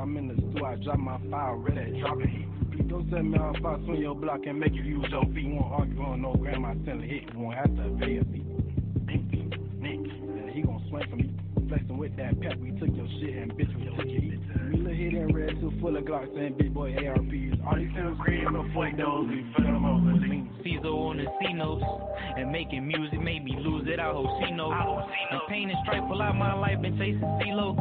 I'm in the store, I drop my file, ready, drop it heat. Please don't set me off, I swing your block and make you use your feet. Won't argue on no grandma selling hit, won't have to pay a fee. Empty, Nick, yeah, he gon' swing for me. Flexing with that pep, we took your shit and bitch, we took your heat. We look hit in red, too full of Glocks and big boy ARPs. All these things green before those, we fill them up with lean. Caesar on the C notes, and making music made me lose it. I hope C notes. And pain and strife pull out my life, been chasing CeeLo.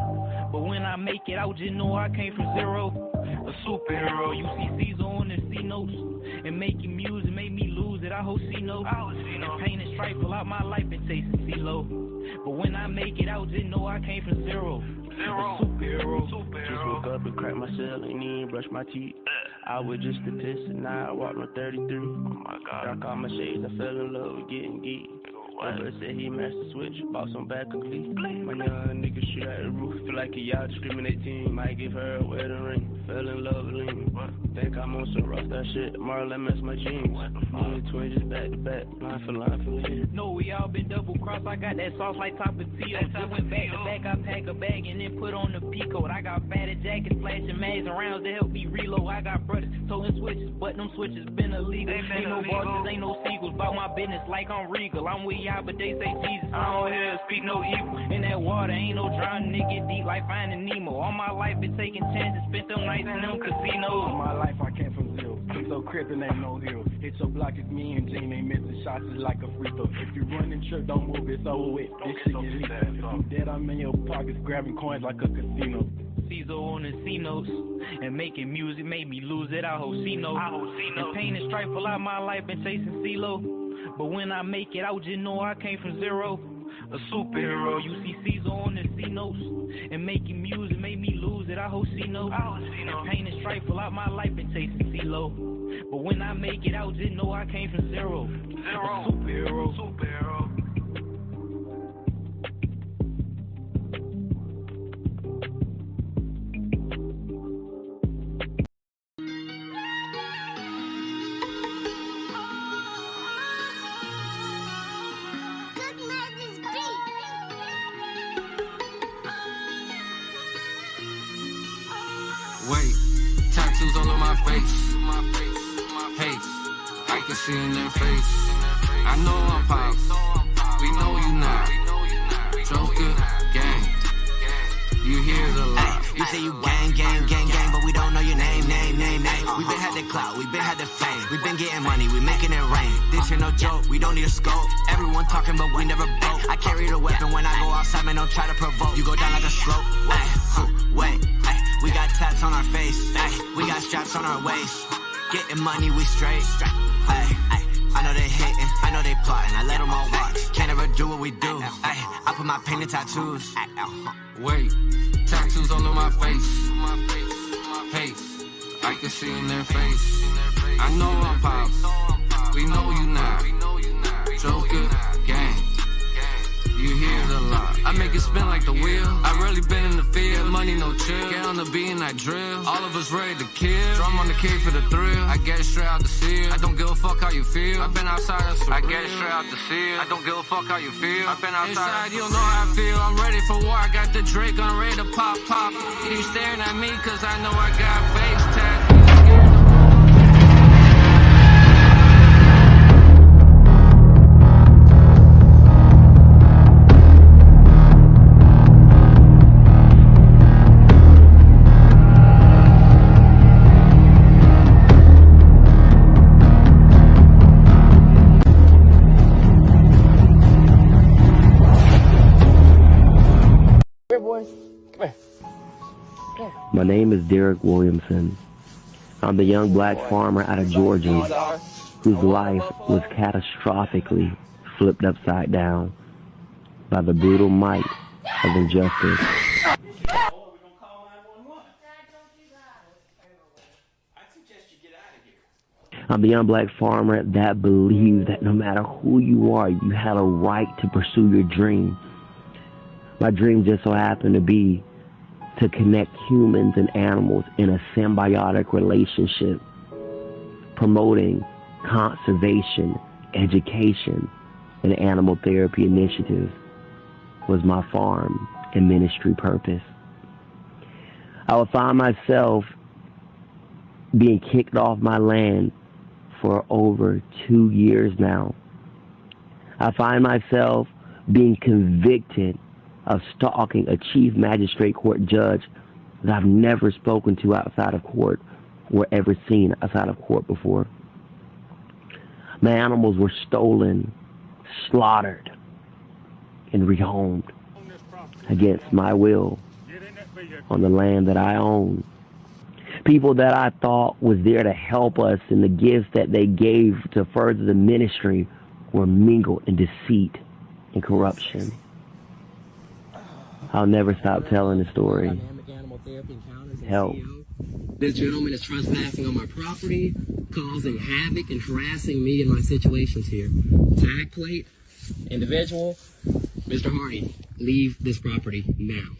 But when I make it out, just know I came from zero. A superhero, you see Caesar on the C notes, and making music made me lose it. I hope C notes. And pain and strife pull out my life, been chasing CeeLo. But when I make it out, just know I came from zero. A superhero. Just woke up and cracked myself, ain't even brush my teeth. I was just a piss and now I walk on 33. Oh my God. Dark all my shades, I fell in love with getting geek. My brother said he master switch, bought some back of Glee. My young nigga shoot out the roof, feel like a y'all discriminate team. Might give her a wedding ring, fell in love with lean. Think I'm on some rough that shit, tomorrow let mess my jeans. Me and twins just back to back, line for lean. No, we all been double crossed, I got that sauce like Tapatio. Just went back to back, I pack a bag and then put on the P-code. I got fatted jackets, flashing mags and rounds to help me reload. I got brothers toting switches, but them switches been illegal. Ain't no bosses, ain't no sequels, about my business like I'm Regal. I'm with y'all, but they say Jesus, I don't hear speak no evil. In that water, ain't no drowning, it get deep like Finding Nemo. All my life been taking chances, spent them nights in them casinos. All my life I came from zero, so crippin' ain't no hero. Hit your block, it's me and Gene, ain't missing shots, it's like a free throw. If you run and trip, don't move, it's over with, this shit get leaked. If you dead, I'm in your pockets, grabbing coins like a casino. Caesar on the C notes, and making music made me lose it. I hope C notes. And pain and strife pull out my life, been chasing CeeLo. But when I make it out, just know I came from zero. A superhero, you see Caesar on the C notes, and making music made me lose it. I hope C notes. And pain and strife pull out my life, been chasing CeeLo. But when I make it out, just know I came from zero. A superhero. Wait, tattoos all on my face. Hey, I can see in their face. I know I'm pop, we know you not. Joker, gang, you hear the lie. You say you gang, but we don't know your name. We been had the clout, we been had the fame. We been getting money, we making it rain. This here no joke, we don't need a scope. Everyone talking, but we never broke. I carry the weapon when I go outside, man, don't try to provoke. You go down like a slope. Wait. We got tats on our face, we got straps on our waist. Getting money, we straight. I know they hating, I know they plotting. I let them all watch. Can't ever do what we do. I put my pain in tattoos. Wait, tattoos all on my face. Hey, I can see in their face. I know I'm pop, we know you not. Joker, gang. You hear the lie. I make it spin like the wheel. I really been in the field. Money, no chill. Get on the beat and I drill. All of us ready to kill. Drum on the key for the thrill. I get it straight out the seal. I don't give a fuck how you feel. I've been outside, that's for real. I get it straight out the seal. I don't give a fuck how you feel. I've been outside. Inside, you don't know how I feel. I'm ready for war. I got the Drake, I'm ready to pop. You staring at me cause I know I got face tattoos. My name is Derek Williamson. I'm the young black farmer out of Georgia whose life was catastrophically flipped upside down by the brutal might of injustice. I'm the young black farmer that believes that no matter who you are, you had a right to pursue your dream. My dream just so happened to be to connect humans and animals in a symbiotic relationship, promoting conservation, education, and animal therapy initiatives was my farm and ministry purpose. I would find myself being kicked off my land for over 2 years now. I find myself being convicted of stalking a chief magistrate court judge that I've never spoken to outside of court or ever seen outside of court before. My animals were stolen, slaughtered, and rehomed against my will on the land that I own. People that I thought was there to help us and the gifts that they gave to further the ministry were mingled in deceit and corruption. I'll never stop telling the story. Help. This gentleman is trespassing on my property, causing havoc and harassing me in my situations here. Tag plate, individual, Mr. Hardy, leave this property now.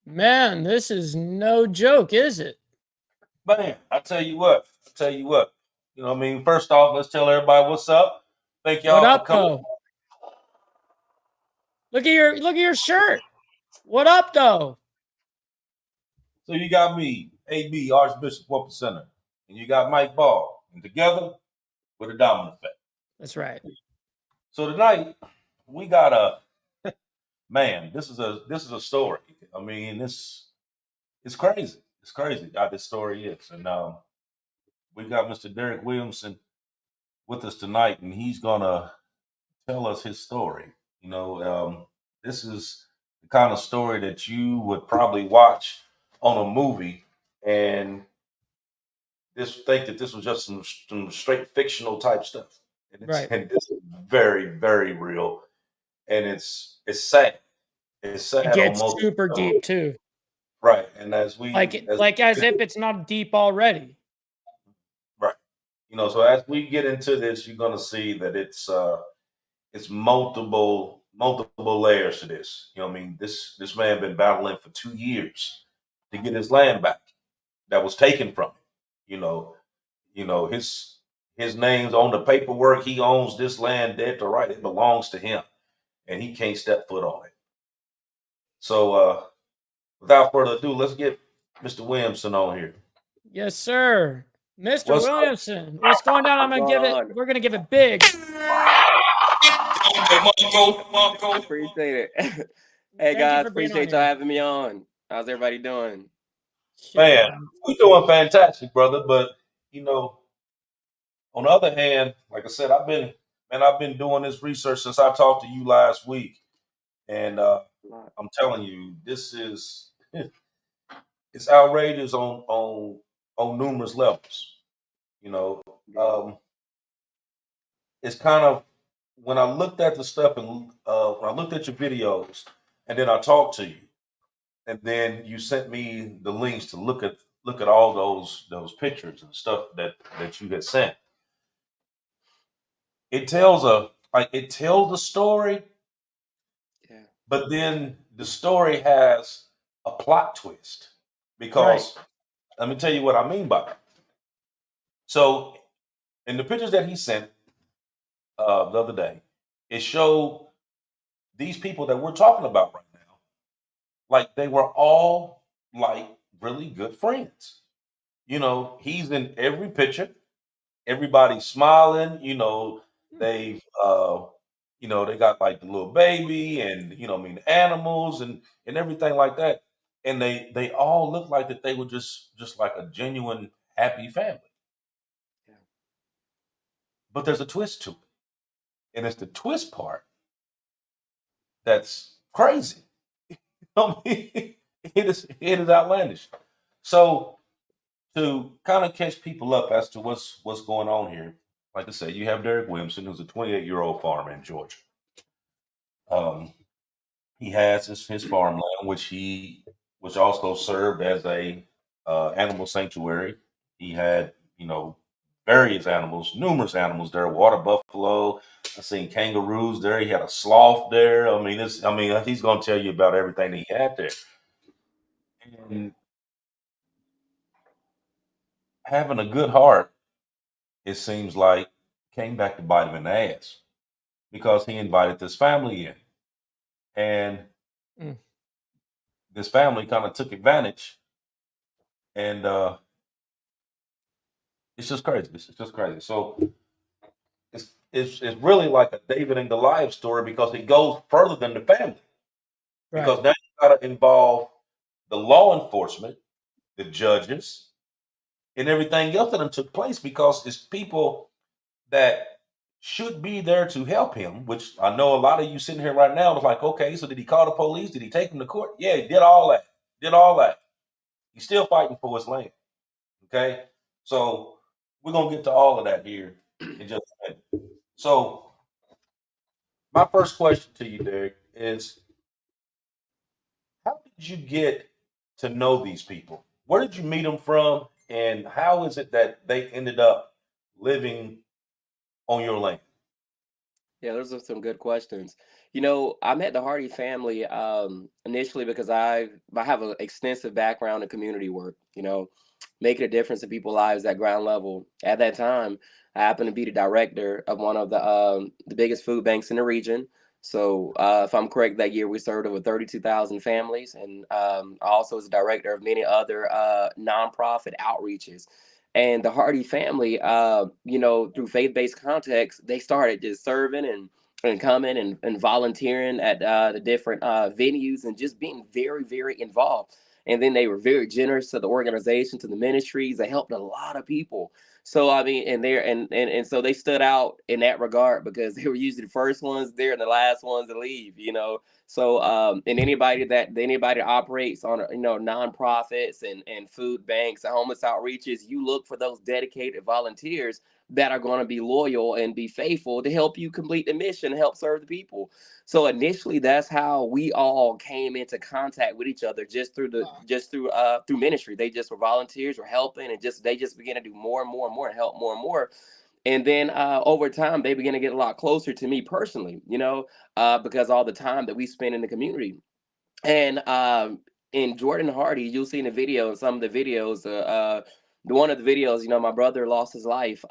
Man, this is no joke, is it? Man, I tell you what. You know what I mean? First off, let's tell everybody what's up. Thank y'all What up, for coming. though? Look at your shirt. What up, though? So you got me, AB, Archbishop Whooper Center, and you got Mike Ball, and together with a Diamond Effect. That's right. So tonight we got a man. This is a story. I mean, it's crazy. It's crazy how this story is, and we got Mr. Derek Williamson with us tonight, and he's gonna tell us his story. You know, this is the kind of story that you would probably watch on a movie and think that this was just some straight fictional type stuff. And, Right. And this is very, very real. And it's sad. It's sad. It gets almost, super deep too. Right. And as if it's not deep already. Right. You know, so as we get into this, you're gonna see that it's multiple layers to this. You know what I mean? This man been battling for 2 years to get his land back that was taken from him. You know, his name's on the paperwork. He owns this land dead to right. It belongs to him. And he can't step foot on it. So without further ado, let's get Mr. Williamson on here. Yes, sir. Mr. What's up? Williamson, what's going down? We're gonna give it big. Appreciate it. Hey guys, appreciate y'all having me on. How's everybody doing? Man, we're doing fantastic, brother. But you know, on the other hand, like I said, I've been doing this research since I talked to you last week, and I'm telling you, this is it's outrageous on numerous levels. You know, it's kind of when I looked at the stuff and when I looked at your videos, and then I talked to you, and then you sent me the links to look at all those pictures and stuff that you had sent. It tells a story, Yeah. but then the story has a plot twist because let me tell you what I mean by that. So in the pictures that he sent the other day, it showed these people that we're talking about right now, like they were all like really good friends. You know, he's in every picture. Everybody's smiling. You know, they they got like the little baby and the animals and everything like that. And they all look like that they were just like a genuine happy family. Yeah. But there's a twist to it. And it's the twist part that's crazy. I mean, it is outlandish. So to kind of catch people up as to what's going on here, like I said, you have Derek Williamson, who's a 28-year-old farmer in Georgia. He has his farmland, which also served as a animal sanctuary. He had various animals, numerous animals there, water buffalo. I seen kangaroos there. He had a sloth there. I mean, he's going to tell you about everything that he had there. And having a good heart, it seems like, came back to bite him in the ass because he invited this family in. And this family kind of took advantage. And it's just crazy. It's just crazy. So it's really like a David and Goliath story because it goes further than the family. Because now you got to involve the law enforcement, the judges, and everything else that took place because it's people that should be there to help him, which I know a lot of you sitting here right now is like, okay, so did he call the police? Did he take him to court? Yeah, he did all that. He's still fighting for his land. Okay? So we're going to get to all of that here in just a minute. So my first question to you, Derek, is how did you get to know these people? Where did you meet them from? And how is it that they ended up living on your land? Yeah, those are some good questions. I met the Hardy family initially because I have an extensive background in community work, making a difference in people's lives at ground level. At that time, I happened to be the director of one of the biggest food banks in the region. So if I'm correct, that year we served over 32,000 families. And I also was the director of many other nonprofit outreaches. And the Hardy family, through faith-based context, they started just serving and coming and volunteering at the different venues and just being very, very involved. And then they were very generous to the organization, to the ministries. They helped a lot of people. So I mean, and so they stood out in that regard because they were usually the first ones there and the last ones to leave. So and anybody that operates on nonprofits and food banks and homeless outreaches, you look for those dedicated volunteers that are going to be loyal and be faithful to help you complete the mission and help serve the people. So initially, that's how we all came into contact with each other, just through ministry. They just were volunteers, were helping, and they just began to do more and more and more and help more and more. And then over time, they began to get a lot closer to me personally, because all the time that we spend in the community. And in Jordan Hardy, you'll see in the video, some of the videos, one of the videos, my brother lost his life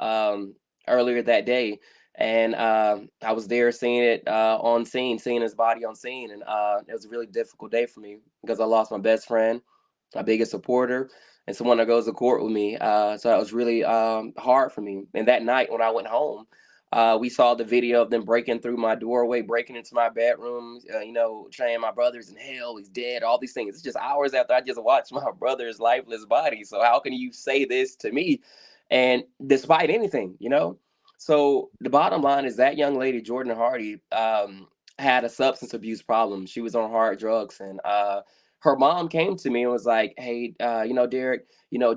earlier that day. And I was there seeing it on scene, seeing his body on scene. And it was a really difficult day for me because I lost my best friend, my biggest supporter, and someone that goes to court with me. So that was really hard for me. And that night when I went home, we saw the video of them breaking through my doorway, breaking into my bedroom, saying my brother's in hell, he's dead, all these things. It's just hours after I just watched my brother's lifeless body. So how can you say this to me? And despite anything, So the bottom line is that young lady, Jordan Hardy, had a substance abuse problem. She was on hard drugs, and her mom came to me and was like, "Hey, Derek,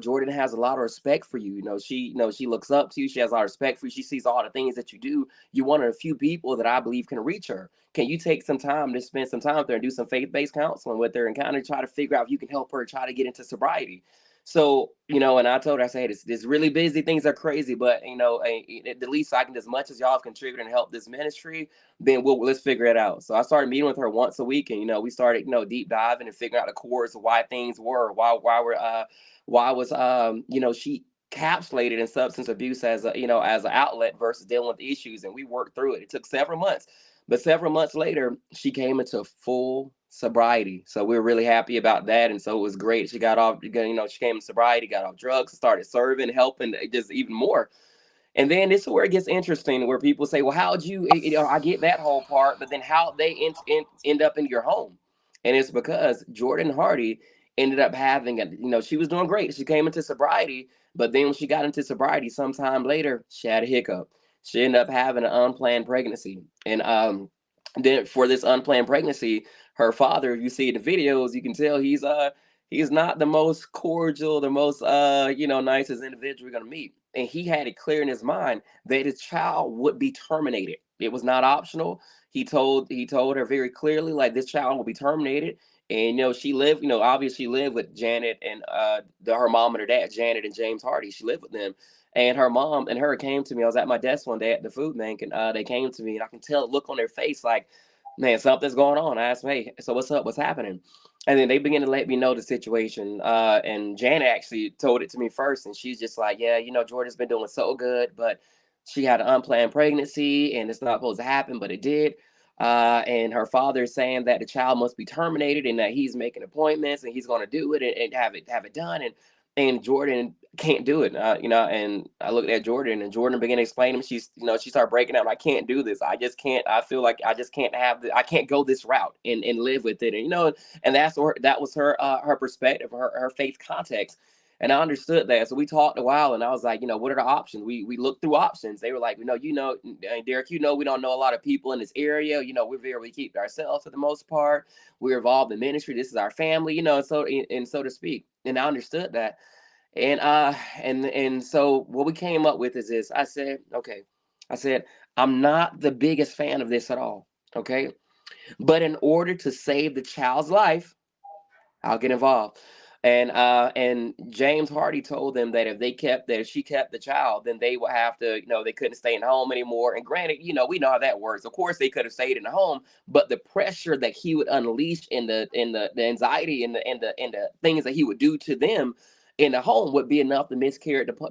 Jordan has a lot of respect for you. She looks up to you. She has a lot of respect for you. She sees all the things that you do. You're one of the few people that I believe can reach her. Can you take some time to spend some time with her and do some faith-based counseling with her and kind of try to figure out if you can help her try to get into sobriety?" So, and I told her, I said, this really busy, things are crazy, but, at the least I can, as much as y'all have contributed and help this ministry, then let's figure it out. So I started meeting with her once a week, and, we started, deep diving and figuring out the cores of why things were, why was, she capsulated in substance abuse as as an outlet versus dealing with issues. And we worked through it. It took several months, but several months later, she came into full sobriety. So we were really happy about that. And so it was great. She got off, she came in sobriety, got off drugs, started serving, helping just even more. And then this is where it gets interesting, where people say, well, how'd you, I get that whole part, but then how they end up in your home? And it's because Jordan Hardy ended up having she was doing great. She came into sobriety, but then when she got into sobriety sometime later, she had a hiccup. She ended up having an unplanned pregnancy. And then for this unplanned pregnancy, her father, you see in the videos, you can tell he's not the most cordial, the most nicest individual you're gonna meet. And he had it clear in his mind that his child would be terminated. It was not optional. He told her very clearly, like, this child will be terminated. And she lived, obviously lived with Janet and her mom and her dad, Janet and James Hardy. She lived with them. And her mom and her came to me. I was at my desk one day at the food bank, and they came to me, and I can tell the look on their face like, man, something's going on. I asked them, hey, so what's up? What's happening? And then they began to let me know the situation. And Janet actually told it to me first. And she's just like, yeah, Jordan's been doing so good, but she had an unplanned pregnancy and it's not supposed to happen, but it did. And her father is saying that the child must be terminated and that he's making appointments and he's going to do it and have it done. And Jordan can't do it, and I looked at Jordan and Jordan began to explain to him. She started breaking down. I can't do this. I just can't. I feel like I just can't I can't go this route and live with it. And that was her perspective, her faith context. And I understood that. So we talked a while and I was like, what are the options? We looked through options. They were like, Derek, we don't know a lot of people in this area. We keep to ourselves for the most part. We're involved in ministry. This is our family, so to speak. And I understood that. And so what we came up with is this. I said, I'm not the biggest fan of this at all. Okay. But in order to save the child's life, I'll get involved. And James Hardy told them that if she kept the child, then they would have to, they couldn't stay in the home anymore. And granted, we know how that works. Of course, they could have stayed in the home, but the pressure that he would unleash and the anxiety and the things that he would do to them in the home would be enough to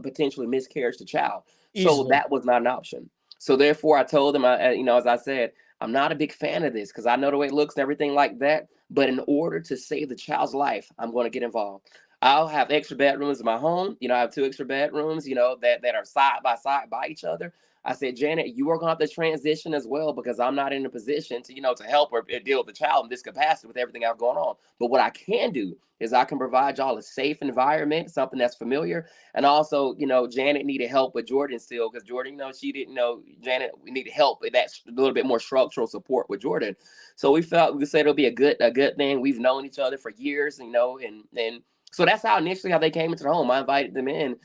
potentially miscarriage the child. Easily. So that was not an option. So therefore, I told them, as I said, I'm not a big fan of this because I know the way it looks and everything like that. But in order to save the child's life, I'm going to get involved. I'll have extra bedrooms in my home. I have 2 extra bedrooms, that are side by side by each other. I said, Janet, you are going to have to transition as well because I'm not in a position to, to help or deal with the child in this capacity with everything I've going on. But what I can do is I can provide y'all a safe environment, something that's familiar. And also, Janet needed help with Jordan still because Jordan, she didn't know Janet, we needed help with that a little bit more structural support with Jordan. So we said it'll be a good thing. We've known each other for years, and so that's how they came into the home. I invited them in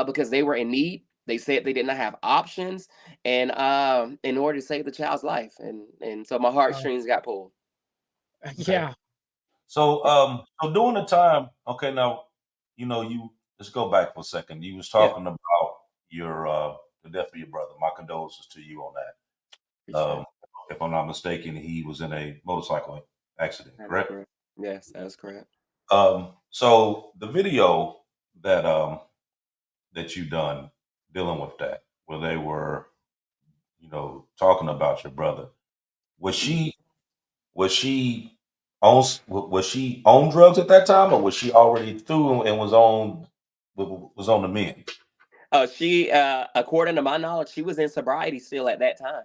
because they were in need. They said they did not have options, and in order to save the child's life, and so my heartstrings got pulled. Yeah. So during the time, okay, now you let's go back for a second. You was talking about your the death of your brother. My condolences to you on that. If I'm not mistaken, he was in a motorcycle accident, correct? Yes, that's correct. So the video that you done dealing with that, where they were, talking about your brother, was she on drugs at that time, or was she already through and was on the mend? She, according to my knowledge, she was in sobriety still at that time.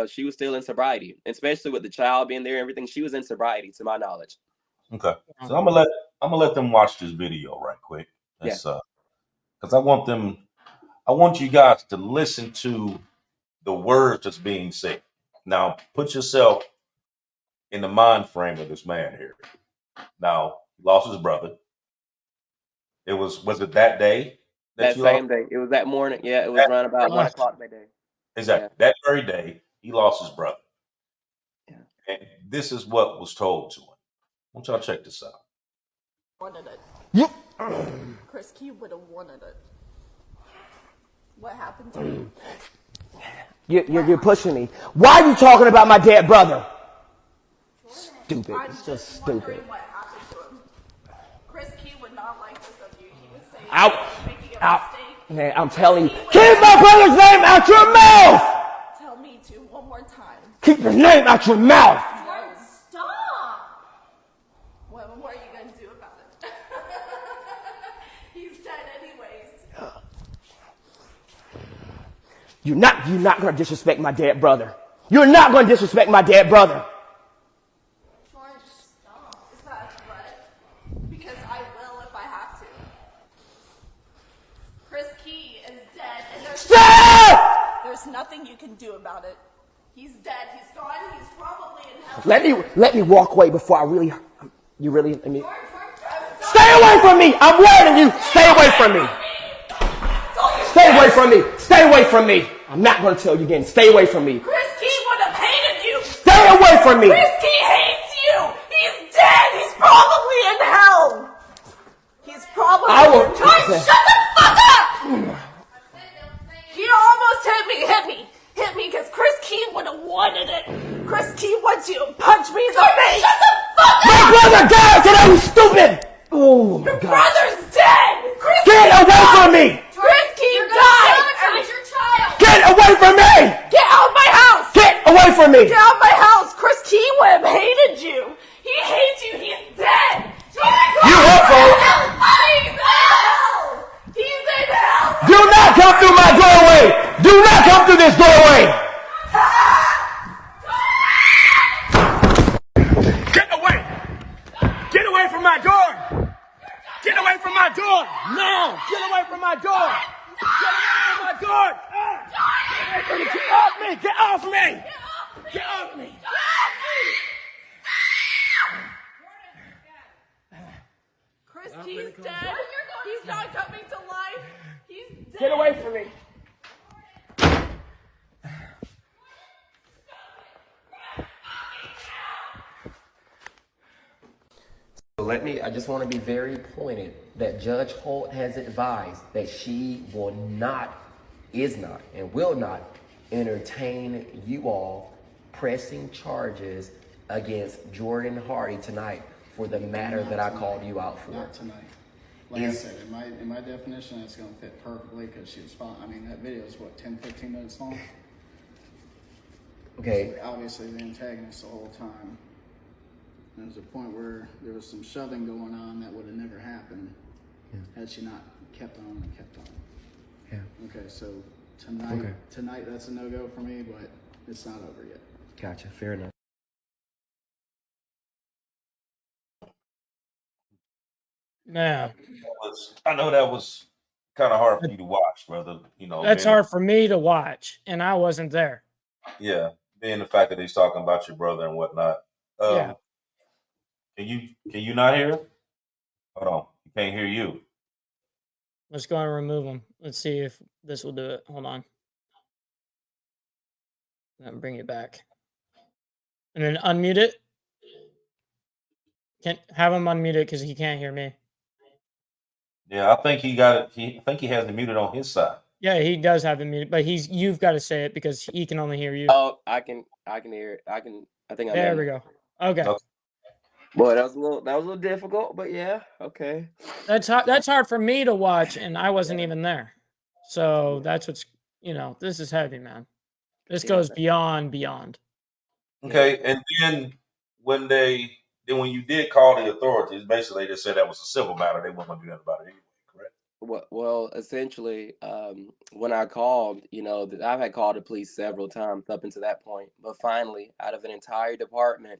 She was still in sobriety, especially with the child being there and everything. She was in sobriety, to my knowledge. Okay, so I'm gonna let them watch this video right quick. Because I want you guys to listen to the words that's being said. Now, put yourself in the mind frame of this man here. Now, he lost his brother. Was it that day? That same day. It was that morning. Yeah, it was around about 1 o'clock that day. Exactly. Yeah. That very day, he lost his brother. Yeah. And this is what was told to him. I want y'all to check this out. Wanted it. Chris Key would have wanted it. What happened to him? You're pushing me. Why are you talking about my dead brother? Stupid. It's just stupid. What happened to him. Chris Key would not like this of you. He was saying making a mistake. Man, I'm telling you. Keep my brother's name out your mouth! Tell me to one more time. Keep his name out your mouth! Jordan, stop! What are you going to do about it? He's dead anyways. You're not going to disrespect my dead brother. You're not going to disrespect my dead brother. Jordan, stop. Is that a threat? Because I will if I have to. Chris Key is dead and there's nothing you can do about it. He's dead. He's gone. He's probably in hell. Let me walk away before let me. Stay away from me. I'm warning you. Stay away from me. Stay away from me. Stay away from me. I'm not going to tell you again. Stay away from me. Chris Key would have hated you. Stay away from me. Chris Key hates you. He's dead. He's probably in hell. He's probably shut the fuck up. He almost hit me because Chris Key would have wanted it. Chris Key wants you to punch me in the face. Shut the fuck up. My brother died today, you stupid. Oh my God. Your brother's dead. Get away from me. Chris Key died. Get away me! Get out of my house! Get away from me! Get out of my house! Chris Keyweb hated you! He hates you! He's dead! You what, folks? He's in hell! He's in hell! Do not come through my doorway! Do not come through this doorway! Get away! Get away from my door! Get away from my door! No! Get away from my door! Get away from my door! Get off me! Get off me! Get off me! Chris, he's dead. He's not coming to life. He's dead. Get away from me! I just want to be very pointed that Judge Holt has advised that she is not, and will not entertain you all pressing charges against Jordan Hardy tonight for the matter that I called you out for. Not tonight. Like I said, in my definition, it's going to fit perfectly because she was fine. I mean, that video is what, 10, 15 minutes long? Okay. So obviously the antagonist the whole time. There was a point where there was some shoving going on that would have never happened had she not kept on and kept on. Yeah. Okay, so tonight that's a no-go for me, but it's not over yet. Gotcha. Fair enough. Yeah. I know that was kind of hard for you to watch, brother. You know, That's hard for me to watch, and I wasn't there. Yeah, being the fact that he's talking about your brother and whatnot. Yeah. Can you not hear him? Hold on, he can't hear you. Let's go and remove him. Let's see if this will do it. Hold on. And bring it back. And then unmute it. Can't have him unmute it because he can't hear me. Yeah, I think he got it. I think he has it muted on his side. Yeah, he does have it muted, but you've got to say it because he can only hear you. Oh, I can hear it. I think I'm there we go. Okay. Boy, that was a little difficult, but yeah, okay. That's hard for me to watch, and I wasn't even there. So that's what's this is heavy, man. This goes beyond. Okay, and then when you did call the authorities, basically they said that was a civil matter. They weren't going to do nothing about it anyway, correct? Well, essentially, when I called, I've had called the police several times up until that point, but finally, out of an entire department,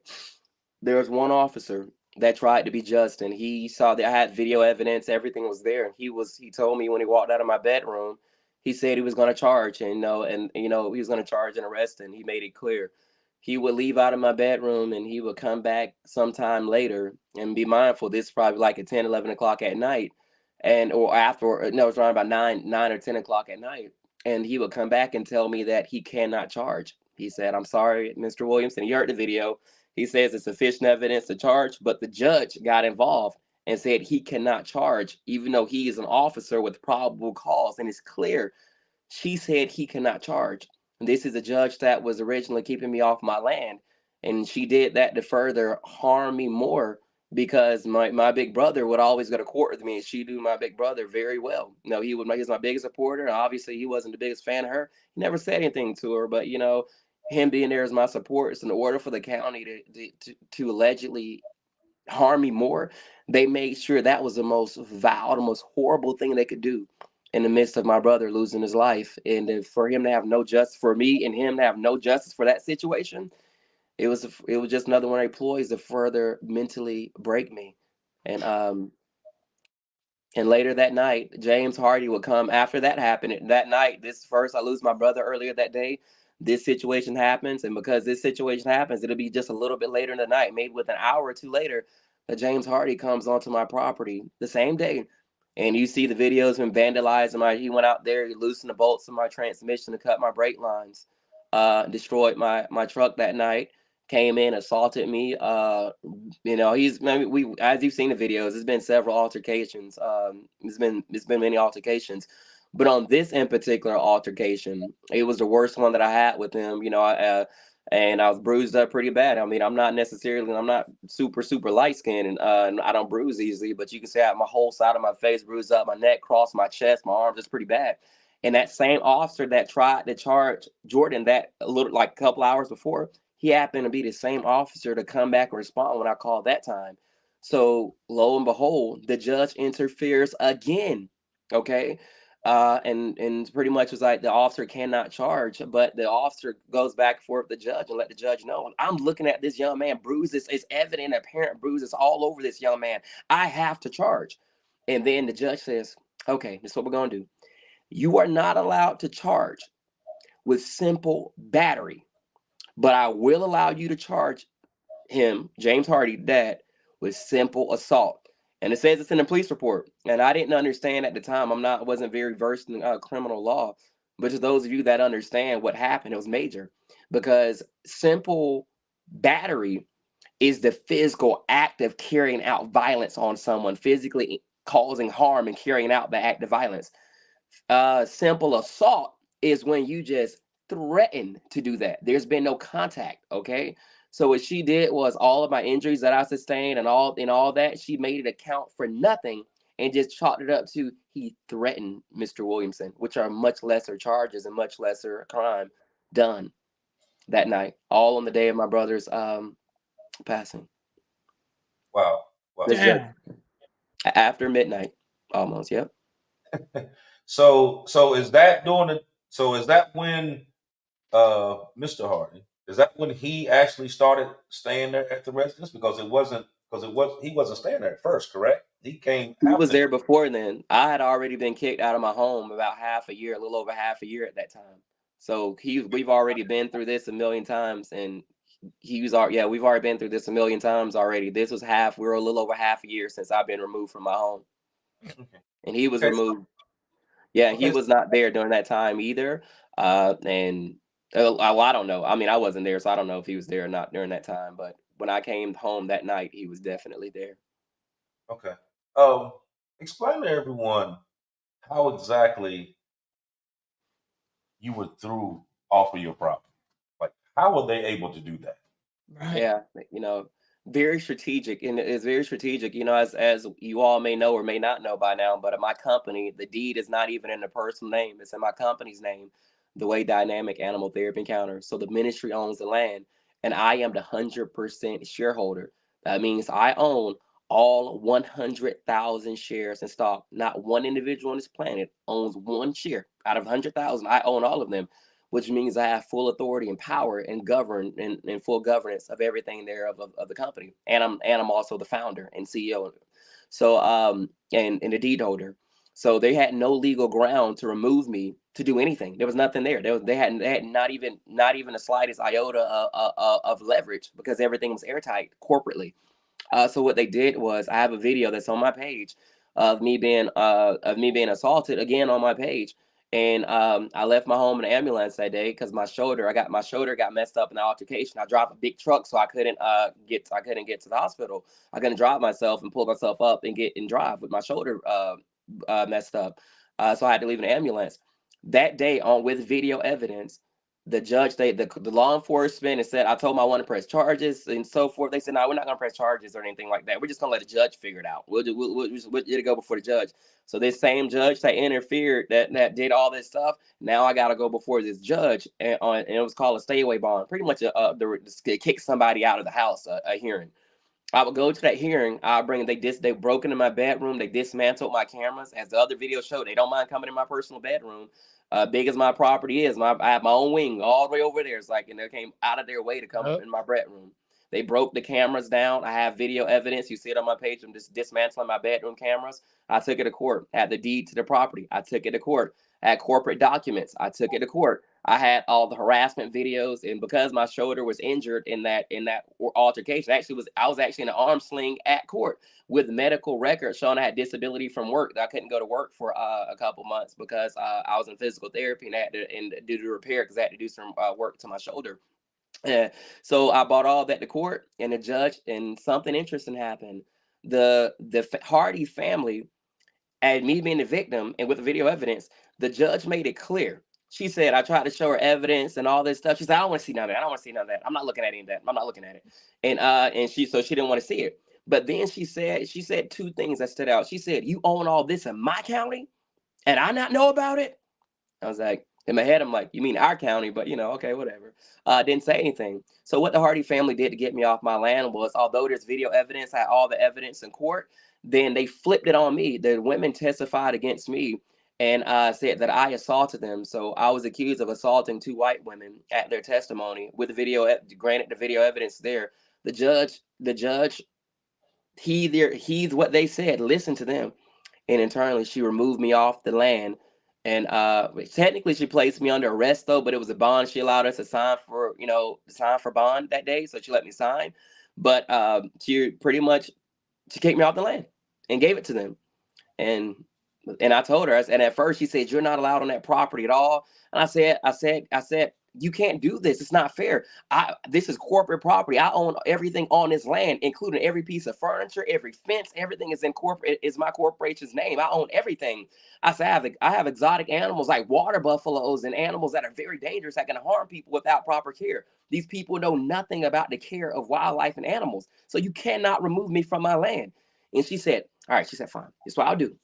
there was one officer that tried to be just, and he saw that I had video evidence, everything was there. He told me when he walked out of my bedroom, he said he was going to charge, and he was going to charge and arrest, and he made it clear. He would leave out of my bedroom and he would come back sometime later, and be mindful, this is probably like at 10, 11 o'clock at night, it's around about 9 or 10 o'clock at night. And he would come back and tell me that he cannot charge. He said, "I'm sorry, Mr. Williamson." He heard the video. He says it's sufficient evidence to charge, but the judge got involved and said he cannot charge, even though he is an officer with probable cause, and it's clear. She said he cannot charge. And this is a judge that was originally keeping me off my land, and she did that to further harm me more because my big brother would always go to court with me, and she knew my big brother very well. He's my biggest supporter. Obviously, he wasn't the biggest fan of her. He never said anything to her, but him being there as my support, it's in order for the county to allegedly harm me more. They made sure that was the most vile, the most horrible thing they could do in the midst of my brother losing his life. And for him to have no justice, for me and him to have no justice for that situation, it was just another one of their ploys to further mentally break me. And later that night, James Hardy would come after that happened. And that night, I lose my brother earlier that day. This situation happens, and because this situation happens, it'll be just a little bit later in the night, maybe with an hour or two later, that James Hardy comes onto my property the same day. And you see the videos of him vandalizing he went out there, he loosened the bolts of my transmission to cut my brake lines, destroyed my truck that night, came in, assaulted me. As you've seen the videos, there's been several altercations. It's been many altercations. But on this in particular altercation, it was the worst one that I had with him. And I was bruised up pretty bad. I mean, I'm not super, super light skinned, and I don't bruise easily, but you can say I have my whole side of my face bruised up, my neck, across my chest, my arms, it's pretty bad. And that same officer that tried to charge Jordan that a little like a couple hours before, he happened to be the same officer to come back and respond when I called that time. So lo and behold, the judge interferes again. Okay. And pretty much was like the officer cannot charge, but the officer goes back and forth with the judge and let the judge know, I'm looking at this young man bruises. It's evident, apparent bruises all over this young man. I have to charge. And then the judge says, okay, this is what we're going to do. You are not allowed to charge with simple battery, but I will allow you to charge him, James Hardy, dad, with simple assault. And it says it's in the police report. And I didn't understand at the time. Wasn't very versed in criminal law. But to those of you that understand what happened, it was major. Because simple battery is the physical act of carrying out violence on someone, physically causing harm and carrying out the act of violence. Simple assault is when you just threaten to do that. There's been no contact, okay? So what she did was all of my injuries that I sustained and all that, she made it account for nothing and just chalked it up to he threatened Mr. Williamson, which are much lesser charges and much lesser crime done that night, all on the day of my brother's passing. Wow. After midnight, almost. Yep. So is that when Mr. Hardy, is that when he actually started staying there at the residence? Because he wasn't staying there at first, correct? He was there before then. I had already been kicked out of my home about half a year, a little over half a year at that time. So we've already been through this a million times, and we've already been through this a million times already. This was we're a little over half a year since I've been removed from my home. And he was removed. Yeah, he was not there during that time either. I don't know. I mean, I wasn't there, so I don't know if he was there or not during that time. But when I came home that night, he was definitely there. Okay. Explain to everyone how exactly you were through off of your property. Like, how were they able to do that? Right. Yeah, very strategic, and it's very strategic. As you all may know or may not know by now, but my company, the deed is not even in the personal name; it's in my company's name, The Way Dynamic Animal Therapy Encounters. So the ministry owns the land, and I am the 100% shareholder. That means I own all 100,000 shares in stock. Not one individual on this planet owns one share out of 100,000. I own all of them, which means I have full authority and power and govern and full governance of everything there of the company. And I'm also the founder and CEO. So and the deed holder. So they had no legal ground to remove me to do anything. There was nothing there. They had not even the slightest iota of leverage because everything was airtight corporately. So what they did was, I have a video that's on my page of me being assaulted again on my page. And I left my home in an ambulance that day because my shoulder got messed up in the altercation. I drive a big truck, so I couldn't get to the hospital. I couldn't drive myself and pull myself up and drive with my shoulder messed up. So I had to leave an ambulance. That day, with video evidence, the judge, the law enforcement, and said, I told them I want to press charges and so forth. They said, no, we're not going to press charges or anything like that. We're just going to let the judge figure it out. We'll go before the judge. So this same judge that interfered, that did all this stuff, now I got to go before this judge, and it was called a stay away bond. Pretty much to kick somebody out of the house, a hearing. I would go to that hearing. They broke into my bedroom. They dismantled my cameras. As the other video showed, they don't mind coming in my personal bedroom. Big as my property is, I have my own wing all the way over there. It's like, and they came out of their way to come in my bedroom. They broke the cameras down. I have video evidence. You see it on my page. I'm just dismantling my bedroom cameras. I took it to court. Had the deed to the property. I took it to court. I had corporate documents. I took it to court. I had all the harassment videos, and because my shoulder was injured in that altercation, I was actually in an arm sling at court with medical records showing I had disability from work. I couldn't go to work for a couple months because I was in physical therapy and I had to do the repair because I had to do some work to my shoulder. So I brought all that to court, and the judge, and something interesting happened. The Hardy family, and me being the victim, and with the video evidence, the judge made it clear. She said, I tried to show her evidence and all this stuff. She said, I don't want to see none of that. I don't want to see none of that. I'm not looking at any of that. I'm not looking at it. And she didn't want to see it. But then she said two things that stood out. She said, you own all this in my county and I not know about it? I was like, in my head, I'm like, you mean our county? But, you know, okay, whatever. Didn't say anything. So what the Hardy family did to get me off my land was, although there's video evidence, I had all the evidence in court, then they flipped it on me. The women testified against me and said that I assaulted them. So I was accused of assaulting 2 white women at their testimony with the video. Granted, the video evidence there. The judge, he's what they said. Listen to them. And internally, she removed me off the land. And technically, she placed me under arrest, though, but it was a bond. She allowed us to sign for, sign for bond that day. So she let me sign. But she pretty much, she kicked me off the land and gave it to them. And I told her, and at first she said, you're not allowed on that property at all. And I said, you can't do this. It's not fair. This is corporate property. I own everything on this land, including every piece of furniture, every fence, everything is in corporate. Is my corporation's name. I own everything. I said, I have exotic animals like water buffaloes and animals that are very dangerous that can harm people without proper care. These people know nothing about the care of wildlife and animals. So you cannot remove me from my land. And she said, all right, she said, fine. That's what I'll do.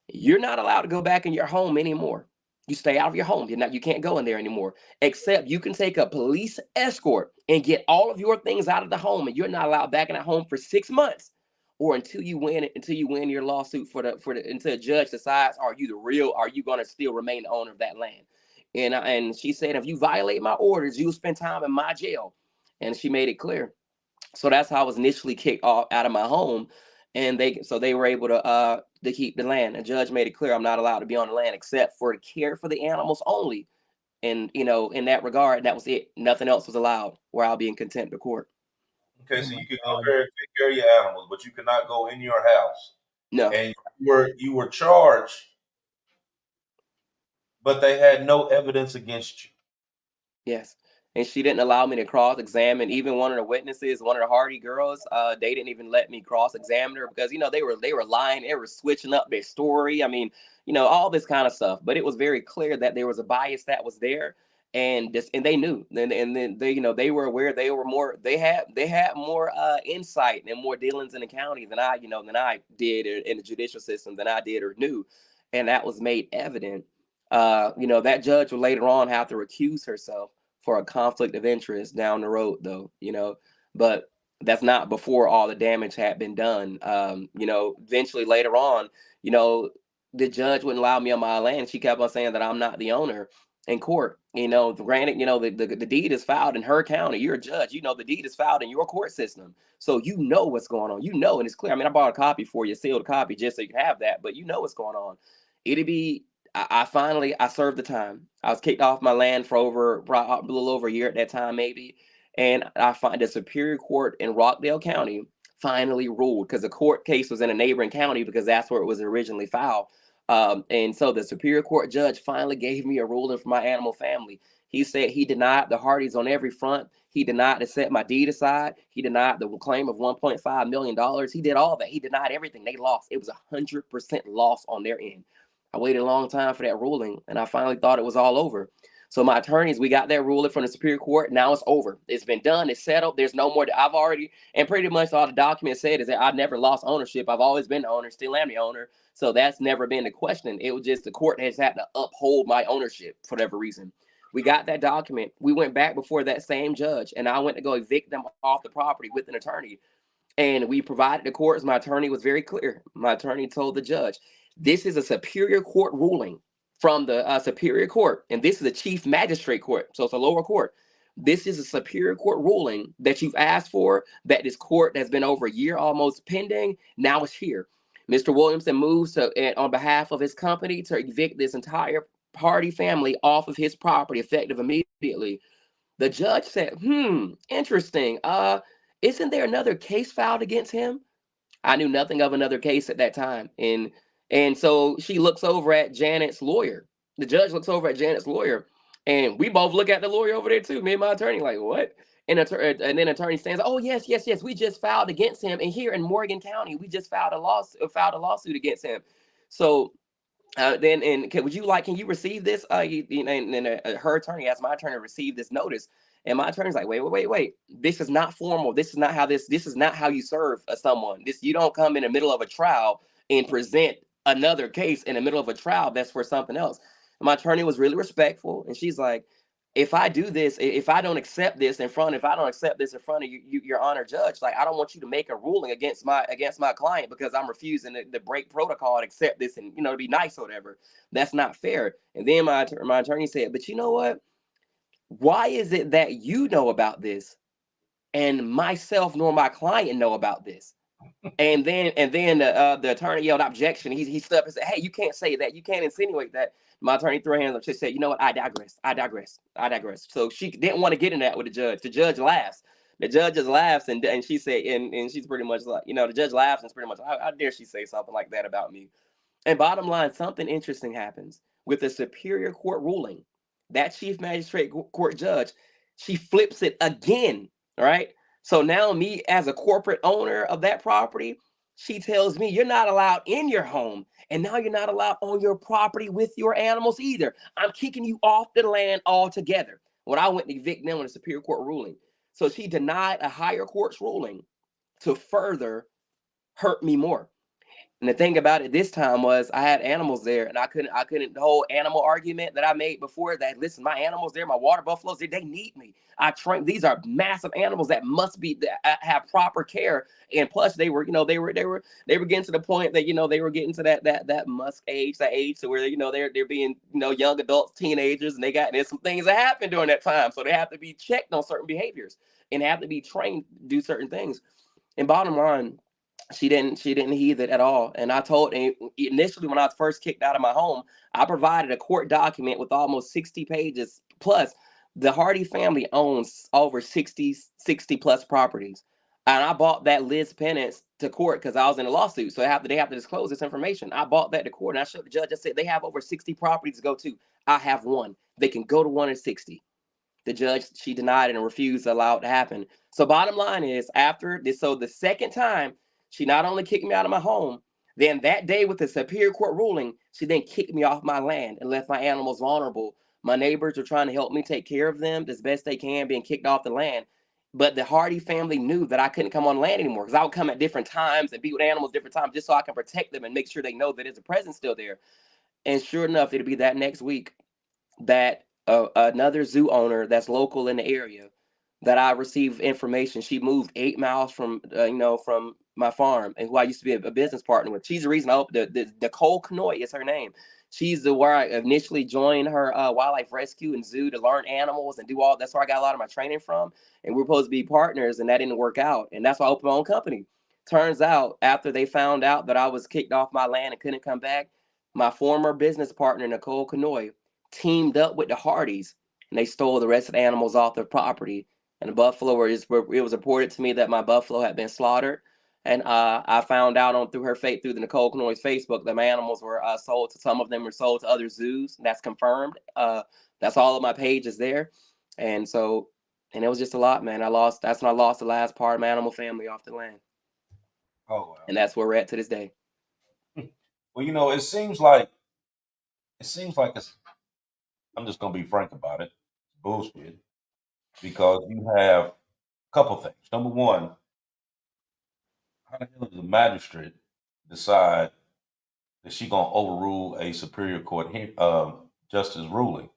You're not allowed to go back in your home anymore. You stay out of your home. You can't go in there anymore, except you can take a police escort and get all of your things out of the home, and you're not allowed back in that home for 6 months, or until you win your lawsuit until a judge decides, are you going to still remain the owner of that land? And she said, if you violate my orders, you'll spend time in my jail. And she made it clear. So that's how I was initially kicked out of my home. And they were able to keep the land. The judge made it clear I'm not allowed to be on the land except for the care for the animals only. And, in that regard, that was it. Nothing else was allowed, where I'll be in contempt of court. Okay, so you could go there and take care of your animals, but you could not go in your house. No. And you were charged, but they had no evidence against you. Yes. And she didn't allow me to cross-examine even one of the witnesses, one of the Hardy girls. They didn't even let me cross-examine her because, they were lying. They were switching up their story. I mean, all this kind of stuff. But it was very clear that there was a bias that was there, and they knew. And then they were aware. They had more insight and more dealings in the county than I did in the judicial system than I did or knew, and that was made evident. That judge will later on have to recuse herself for a conflict of interest down the road, though, but that's not before all the damage had been done. Eventually later on, the judge wouldn't allow me on my land. She kept on saying that I'm not the owner in court. Granted, the deed is filed in her county. You're a judge. The deed is filed in your court system. So what's going on. And it's clear. I mean, I bought a copy for you, sealed copy, just so you can have that, but what's going on. It'd be, I served the time. I was kicked off my land for a little over a year at that time, maybe. And I find the Superior Court in Rockdale County finally ruled, because the court case was in a neighboring county because that's where it was originally filed. And so the Superior Court judge finally gave me a ruling for my animal family. He said he denied the Hardys on every front. He denied to set my deed aside. He denied the claim of $1.5 million. He did all that. He denied everything. They lost. It was 100% loss on their end. I waited a long time for that ruling, and I finally thought it was all over. So my attorneys, we got that ruling from the Superior Court. Now it's over. It's been done. It's settled. There's no more. I've already, and pretty much all the documents said is that I've never lost ownership. I've always been the owner, still am the owner. So that's never been the question. It was just the court has had to uphold my ownership for whatever reason. We got that document. We went back before that same judge, and I went to go evict them off the property with an attorney. And we provided the court. My attorney was very clear. My attorney told the judge, this is a Superior Court ruling from the Superior Court, and this is a Chief Magistrate Court, so it's a lower court. This is a Superior Court ruling that you've asked for, that this court has been over a year almost pending. Now it's here. Mr. Williamson moves on behalf of his company to evict this entire Hardy family off of his property, effective immediately. The judge said, interesting. Isn't there another case filed against him? I knew nothing of another case at that time. And so she looks over at Janet's lawyer. The judge looks over at Janet's lawyer, and we both look at the lawyer over there too. Me and my attorney, like, what? And then attorney stands, oh, yes. We just filed against him. And here in Morgan County, we just filed a lawsuit against him. So then, can you receive this? Her attorney asked my attorney to receive this notice. And my attorney's like, wait. This is not formal. This is not how you serve someone. You don't come in the middle of a trial and present another case in the middle of a trial that's for something else. My attorney was really respectful, and she's like, if I do this, if I don't accept this in front of you, your honor, judge, like I don't want you to make a ruling against my client because I'm refusing to break protocol and accept this and to be nice or whatever. That's not fair. And then my attorney said, but you know what? Why is it that you know about this and myself nor my client know about this? And then the attorney yelled objection. He stood up and said, hey, you can't say that. You can't insinuate that. My attorney threw her hands up. She said, you know what? I digress. So she didn't want to get in that with the judge. The judge laughs. The judge just laughs, and she said, and she's pretty much like, the judge laughs and it's pretty much, how dare she say something like that about me? And bottom line, something interesting happens with the Superior Court ruling. That Chief Magistrate Court judge, she flips it again, right? So now me as a corporate owner of that property, she tells me you're not allowed in your home. And now you're not allowed on your property with your animals either. I'm kicking you off the land altogether. When I went to evict them with a Superior Court ruling. So she denied a higher court's ruling to further hurt me more. And the thing about it this time was I had animals there, and I couldn't the whole animal argument that I made before that, listen, my animals there, my water buffaloes, they need me. I train, these are massive animals that must be have proper care. And plus they were getting to the point that, they were getting to that musk age, that age to where, they're being, young adults, teenagers, and there's some things that happen during that time. So they have to be checked on certain behaviors and have to be trained to do certain things. And bottom line, she didn't heed it at all. And I told, initially when I was first kicked out of my home, I provided a court document with almost 60 pages. Plus, the Hardy family owns over 60 plus properties. And I bought that Liz Penance to court because I was in a lawsuit. So they have to disclose this information. I bought that to court, and I showed the judge. I said, they have over 60 properties to go to. I have one. They can go to one in 60. The judge, she denied it and refused to allow it to happen. So bottom line is, after this, so the second time, she not only kicked me out of my home, then that day with the Superior Court ruling, she then kicked me off my land and left my animals vulnerable. My neighbors are trying to help me take care of them as best they can, being kicked off the land. But the Hardy family knew that I couldn't come on land anymore because I would come at different times and be with animals different times just so I can protect them and make sure they know that there's a presence still there. And sure enough, it'll be that next week that another zoo owner that's local in the area that I received information. She moved 8 miles from my farm, and who I used to be a business partner with. She's the reason I opened Nicole Canoy is her name. She's where I initially joined her wildlife rescue and zoo to learn animals and do all. That's where I got a lot of my training from. And we're supposed to be partners, and that didn't work out. And that's why I opened my own company. Turns out, after they found out that I was kicked off my land and couldn't come back, my former business partner, Nicole Canoy, teamed up with the Hardys, and they stole the rest of the animals off their property. And the buffalo it was reported to me that my buffalo had been slaughtered. And I found out through the Nicole Canoy's Facebook that my animals were sold to, some of them were sold to other zoos. And that's confirmed. That's all of my pages there. And it was just a lot, man. That's when I lost the last part of my animal family off the land. Oh, wow. And that's where we're at to this day. Well, it seems like I'm just going to be frank about it. Bullshit. Because you have a couple things. Number one, how the hell does the magistrate decide that she's going to overrule a Superior Court justice ruling?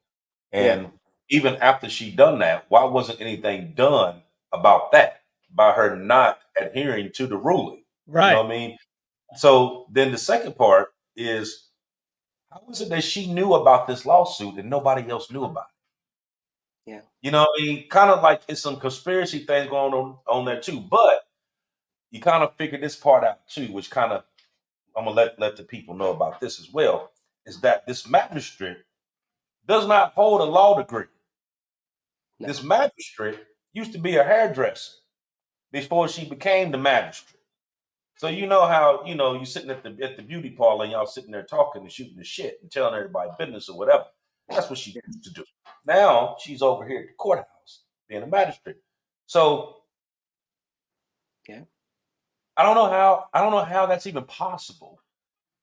And even after she done that, why wasn't anything done about that by her not adhering to the ruling? Right. You know what I mean? So then the second part is, how is it that she knew about this lawsuit and nobody else knew about it? Yeah. You know what I mean? Kind of like it's some conspiracy things going on there too. But you kind of figure this part out too, which kind of, I'm going to let the people know about this as well, is that this magistrate does not hold a law degree. No. This magistrate used to be a hairdresser before she became the magistrate. So you know how, you're sitting at the beauty parlor and y'all sitting there talking and shooting the shit and telling everybody business or whatever. That's what she used to do. Now she's over here at the courthouse being a magistrate. So yeah, I don't know how that's even possible,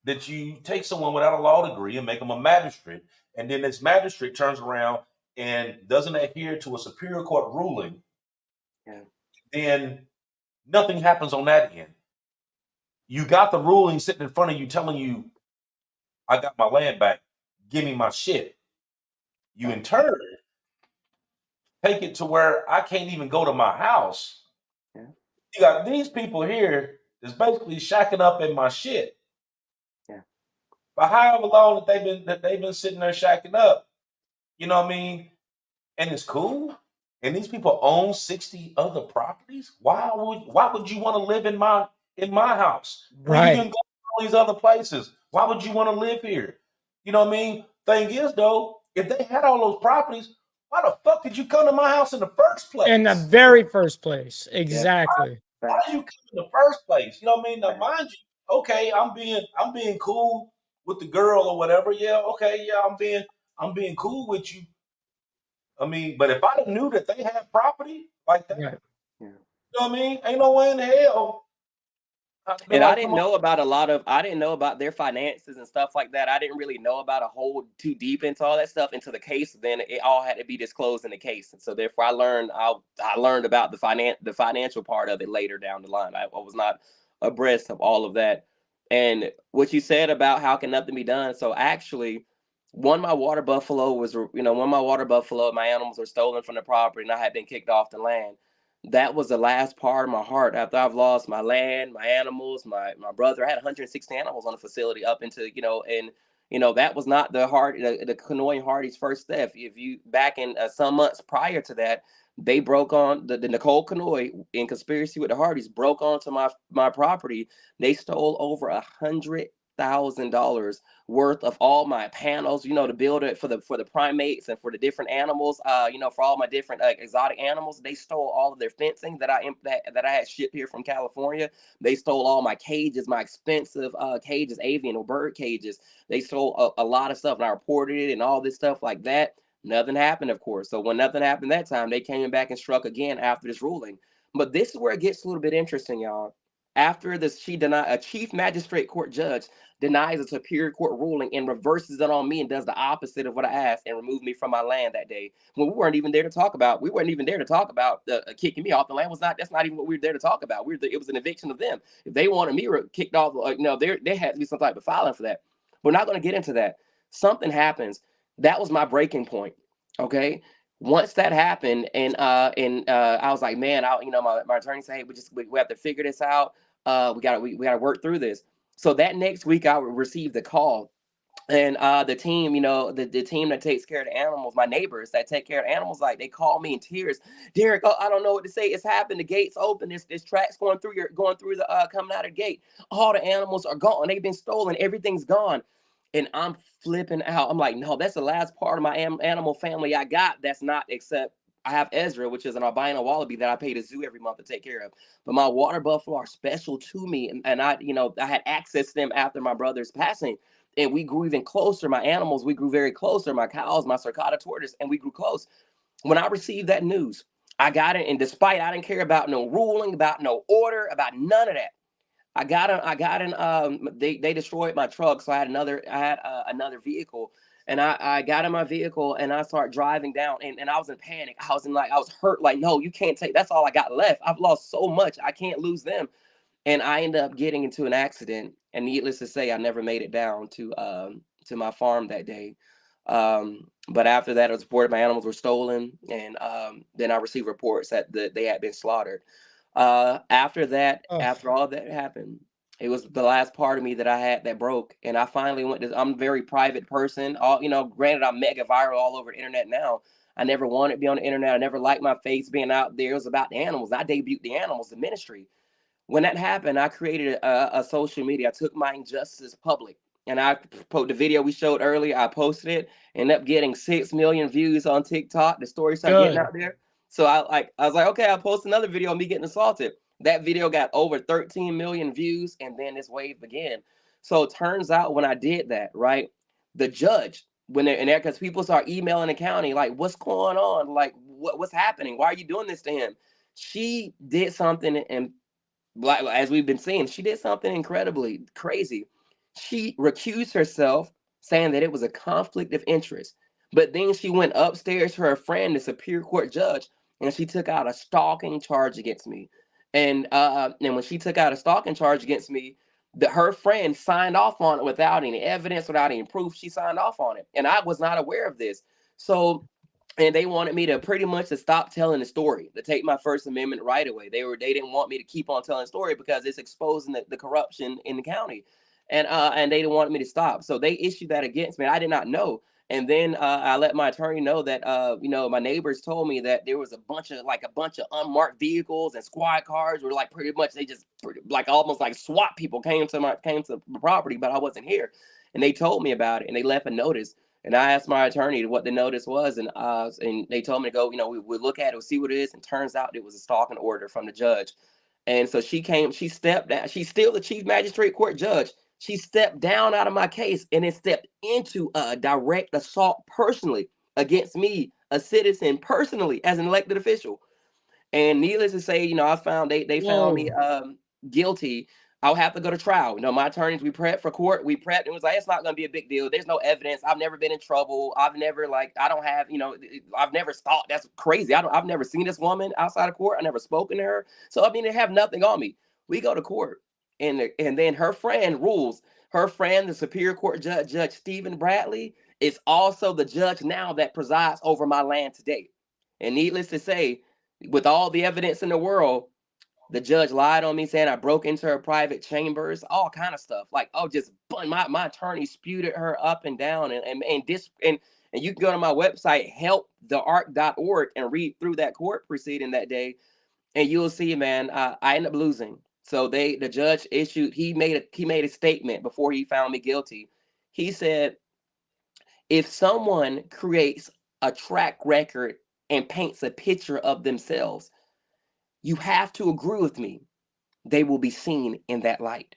that you take someone without a law degree and make them a magistrate, and then this magistrate turns around and doesn't adhere to a Superior Court ruling. Yeah. Then nothing happens on that end. You got the ruling sitting in front of you telling you, I got my land back. give me my shit. You in turn take it to where I can't even go to my house. Yeah. You got these people here that's basically shacking up in my shit. Yeah. For however long that they've been sitting there shacking up. You know what I mean? And it's cool. And these people own 60 other properties. Why would you want to live in my house? When you can go to all these other places. Why would you want to live here? You know what I mean? Thing is though, if they had all those properties, why the fuck did you come to my house in the first place? In the very first place. Exactly. Why did you come in the first place? You know what I mean? Now mind you, okay, I'm being cool with the girl or whatever. Yeah, okay, yeah, I'm being cool with you. I mean, but if I knew that they had property like that, Right. you know what I mean? Ain't no way in hell. And I didn't know about their finances and stuff like that. I didn't really know about a whole too deep into all that stuff into the case. Then it all had to be disclosed in the case. And so therefore I learned about the financial part of it later down the line. I was not abreast of all of that. And what you said about how can nothing be done. So actually, my water buffalo, my animals were stolen from the property and I had been kicked off the land. That was the last part of my heart after I've lost my land, my animals, my brother. I had 160 animals on the facility up into, that was not the Kanoy Hardy's first step. If you back in some months prior to that, they broke on the Nicole Kanoy in conspiracy with the Hardys broke onto my property. They stole over $100,000 worth of all my panels, to build it for the primates and for the different animals, for all my different exotic animals. They stole all of their fencing that I had shipped here from California. They stole all my cages, my expensive cages, avian or bird cages. They stole a lot of stuff, and I reported it and all this stuff like that. Nothing happened, of course. So when nothing happened that time, they came back and struck again after this ruling. But this is where it gets a little bit interesting, y'all. After this, a chief magistrate court judge denies a superior court ruling and reverses it on me and does the opposite of what I asked and removed me from my land that day. When we weren't even there to talk about kicking me off the land. That's not even what we were there to talk about. It was an eviction of them. If they wanted me kicked off, there had to be some type of filing for that. We're not going to get into that. Something happens. That was my breaking point. Okay. Once that happened, and I was like, man, my attorney said, hey, we have to figure this out. We gotta work through this. So that next week, I received a call, and the team, the team that takes care of the animals, my neighbors that take care of animals, like they call me in tears. Derek, I don't know what to say. It's happened. The gate's open. This track's coming out of the gate. All the animals are gone. They've been stolen. Everything's gone. And I'm flipping out. I'm like, no, that's the last part of my animal family I got. That's not, except I have Ezra, which is an albino wallaby that I pay the zoo every month to take care of. But my water buffalo are special to me. And I had access to them after my brother's passing. And we grew even closer. My animals, we grew very closer. My cows, my Circata tortoise, and we grew close. When I received that news, I got it. And despite I didn't care about no ruling, about no order, about none of that. They destroyed my truck. So I had another vehicle. And I got in my vehicle and I started driving down and I was in panic. I was hurt. Like, no, you can't take, that's all I got left. I've lost so much. I can't lose them. And I ended up getting into an accident. And needless to say, I never made it down to my farm that day. But after that, it was reported my animals were stolen. And then I received reports that they had been slaughtered. After all that happened, it was the last part of me that I had that broke. And I finally I'm a very private person. Granted, I'm mega viral all over the internet now. I never wanted to be on the internet. I never liked my face being out there. It was about the animals. I debuted the animals, the ministry. When that happened, I created a social media. I took my injustice public. And I put the video we showed earlier. I posted it, ended up getting 6 million views on TikTok. The story started getting out there. So I was like, okay, I'll post another video of me getting assaulted. That video got over 13 million views, and then this wave began. So it turns out when I did that, right, the judge, because people start emailing the county, like, what's going on? Like, what's happening? Why are you doing this to him? She did something, and as we've been seeing, she did something incredibly crazy. She recused herself, saying that it was a conflict of interest. But then she went upstairs to her friend, the Superior Court judge, and she took out a stalking charge against me. And when she took out a stalking charge against me, her friend signed off on it without any evidence, without any proof. She signed off on it, and I was not aware of this. So, and they wanted me to pretty much to stop telling the story, to take my First Amendment right away. They didn't want me to keep on telling the story because it's exposing the corruption in the county, and they didn't want me to stop. So they issued that against me. I did not know. And then I let my attorney know that my neighbors told me that there was a bunch of unmarked vehicles and squad cars were like pretty much almost like SWAT people came to the property, but I wasn't here. And they told me about it and they left a notice. And I asked my attorney what the notice was, and they told me to go, we look at it, we'll see what it is. And turns out it was a stalking order from the judge. And so she stepped down. She's still the chief magistrate court judge. She stepped down out of my case and then stepped into a direct assault personally against me, a citizen, personally as an elected official. And needless to say, I found they found me guilty. I'll have to go to trial. My attorneys, we prepped for court. We prepped. It was like, it's not going to be a big deal. There's no evidence. I've never been in trouble. I've never I've never stalked. That's crazy. I've never seen this woman outside of court. I never spoken to her. So, they have nothing on me. We go to court. And then her friend rules. Her friend, the Superior Court Judge, Judge Stephen Bradley, is also the judge now that presides over my land today. And needless to say, with all the evidence in the world, the judge lied on me, saying I broke into her private chambers, all kind of stuff. Like, my attorney spewed at her up and down, and you can go to my website, helptheark.org, and read through that court proceeding that day, and you'll see, man, I ended up losing. So the judge he made a statement before he found me guilty. He said, if someone creates a track record and paints a picture of themselves, you have to agree with me. They will be seen in that light.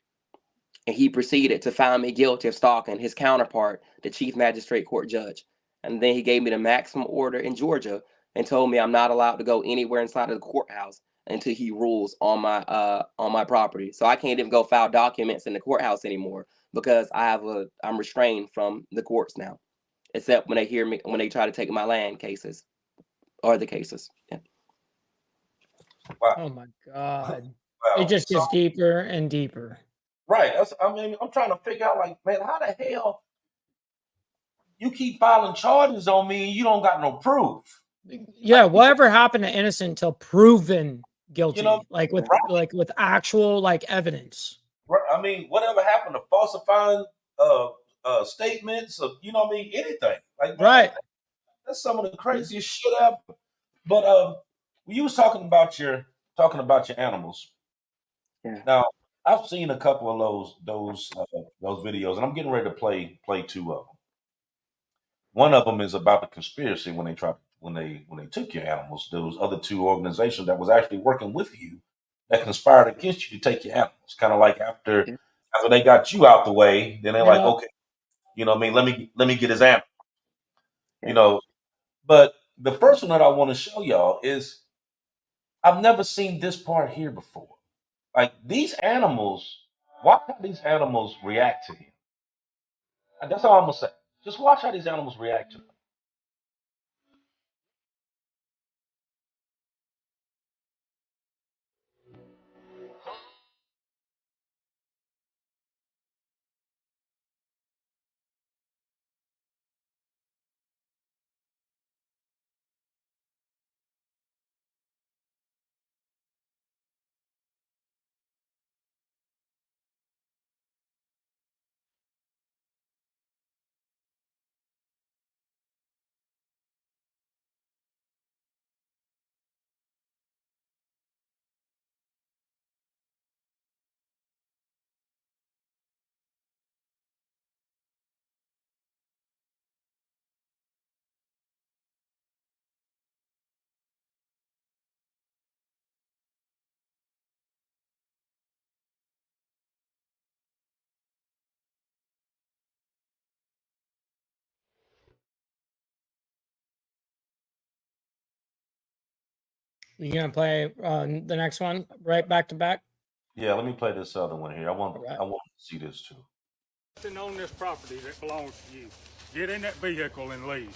And he proceeded to find me guilty of stalking his counterpart, the chief magistrate court judge. And then he gave me the maximum order in Georgia and told me I'm not allowed to go anywhere inside of the courthouse until he rules on my property. So I can't even go file documents in the courthouse anymore because I'm restrained from the courts now, except when they try to take my land cases or the cases. Yeah. Wow. Oh my God. Wow. It just gets deeper and deeper. Right. I'm trying to figure out, like, man, how the hell you keep filing charges on me and you don't got no proof? Yeah, whatever happened to innocent until proven guilty, with actual evidence. Right. Whatever happened to falsifying statements of anything. Right. That's some of the craziest shit ever. But you was talking about your animals. Yeah. Now I've seen a couple of those videos, and I'm getting ready to play two of them. One of them is about the conspiracy when they took your animals. There was other two organizations that was actually working with you that conspired against you to take your animals. Kind of like after they got you out the way, then they're like, okay, let me get his animal. But the first one that I want to show y'all is I've never seen this part here before. Like, these animals, watch how these animals react to him. And that's all I'm gonna say. Just watch how these animals react to him. You gonna play the next one right back to back? Yeah, let me play this other one here. I want to see this too. Nothing on this property that belongs to you. Get in that vehicle and leave.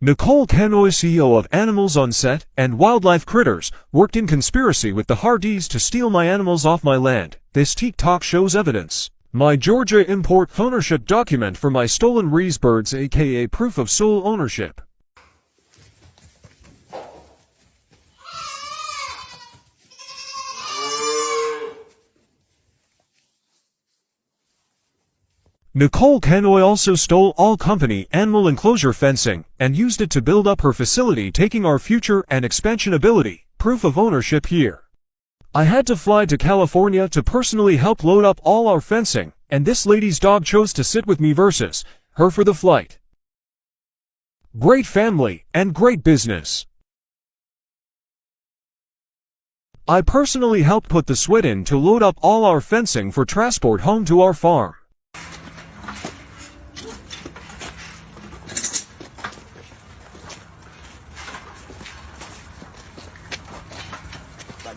Nicole Canoy, CEO of Animals on Set and Wildlife Critters, worked in conspiracy with the Hardys to steal my animals off my land. This TikTok shows evidence. My Georgia import ownership document for my stolen Rees birds, aka proof of sole ownership. Nicole Canoy also stole all company animal enclosure fencing and used it to build up her facility, taking our future and expansion ability. Proof of ownership here. I had to fly to California to personally help load up all our fencing, and this lady's dog chose to sit with me versus her for the flight. Great family and great business. I personally helped put the sweat in to load up all our fencing for transport home to our farm.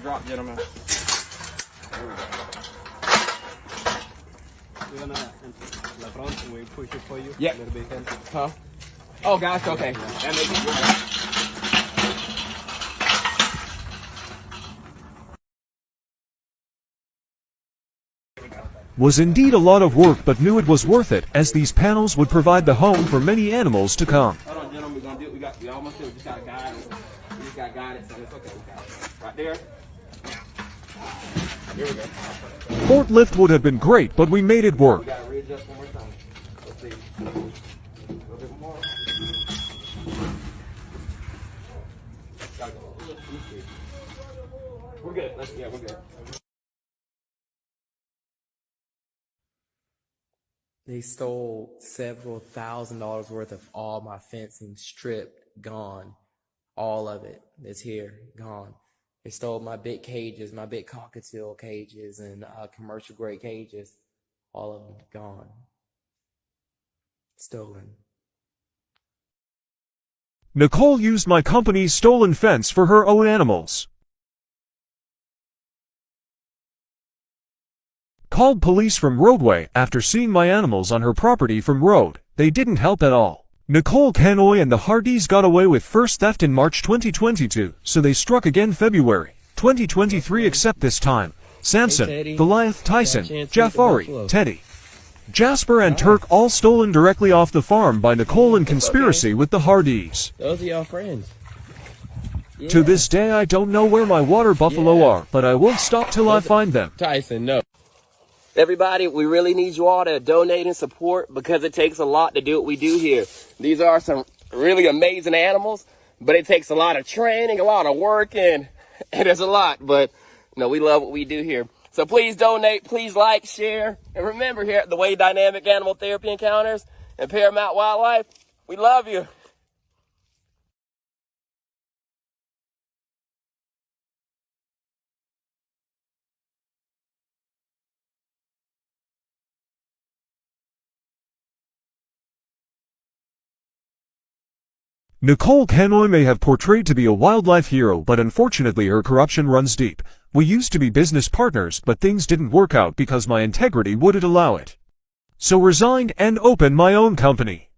Drop, gentlemen. We push it for you. Yeah. A little bit. Huh? Oh, gosh. Okay. That makes it Was indeed a lot of work, but knew it was worth it, as these panels would provide the home for many animals to come. Hold on, gentlemen. We're gonna do it. We almost did. We just got to guide it. We just got to guide it, so it's okay. We got it. Right there. Here we go. Forklift would have been great, but we made it work. We got to readjust one more time. Let's see. A little bit more. Gotta go. We're good. Yeah, we're good. They stole several $1,000s worth of all my fencing, stripped, gone. All of it is here, gone. They stole my big cages, my big cockatiel cages and commercial grade cages. All of them gone. Stolen. Nicole used my company's stolen fence for her own animals. Called police from roadway after seeing my animals on her property from road. They didn't help at all. Nicole Canoy and the Hardys got away with first theft in March 2022, so they struck again February 2023, except this time Samson, Goliath, Tyson, Jafari, Teddy, Jasper and Turk all stolen directly off the farm by Nicole in conspiracy with the Hardys. Those are your friends. Yeah. To this day I don't know where my water buffalo are, but I won't stop till I find them. Tyson, no. Everybody, we really need you all to donate and support because it takes a lot to do what we do here. These are some really amazing animals, but it takes a lot of training, a lot of work, and there's a lot. But, you know, we love what we do here. So please donate, please like, share. And remember, here at the Way Dynamic Animal Therapy Encounters and Paramount Wildlife, we love you. Nicole Canoy may have portrayed to be a wildlife hero, but unfortunately her corruption runs deep. We used to be business partners, but things didn't work out because my integrity wouldn't allow it. So resigned and opened my own company.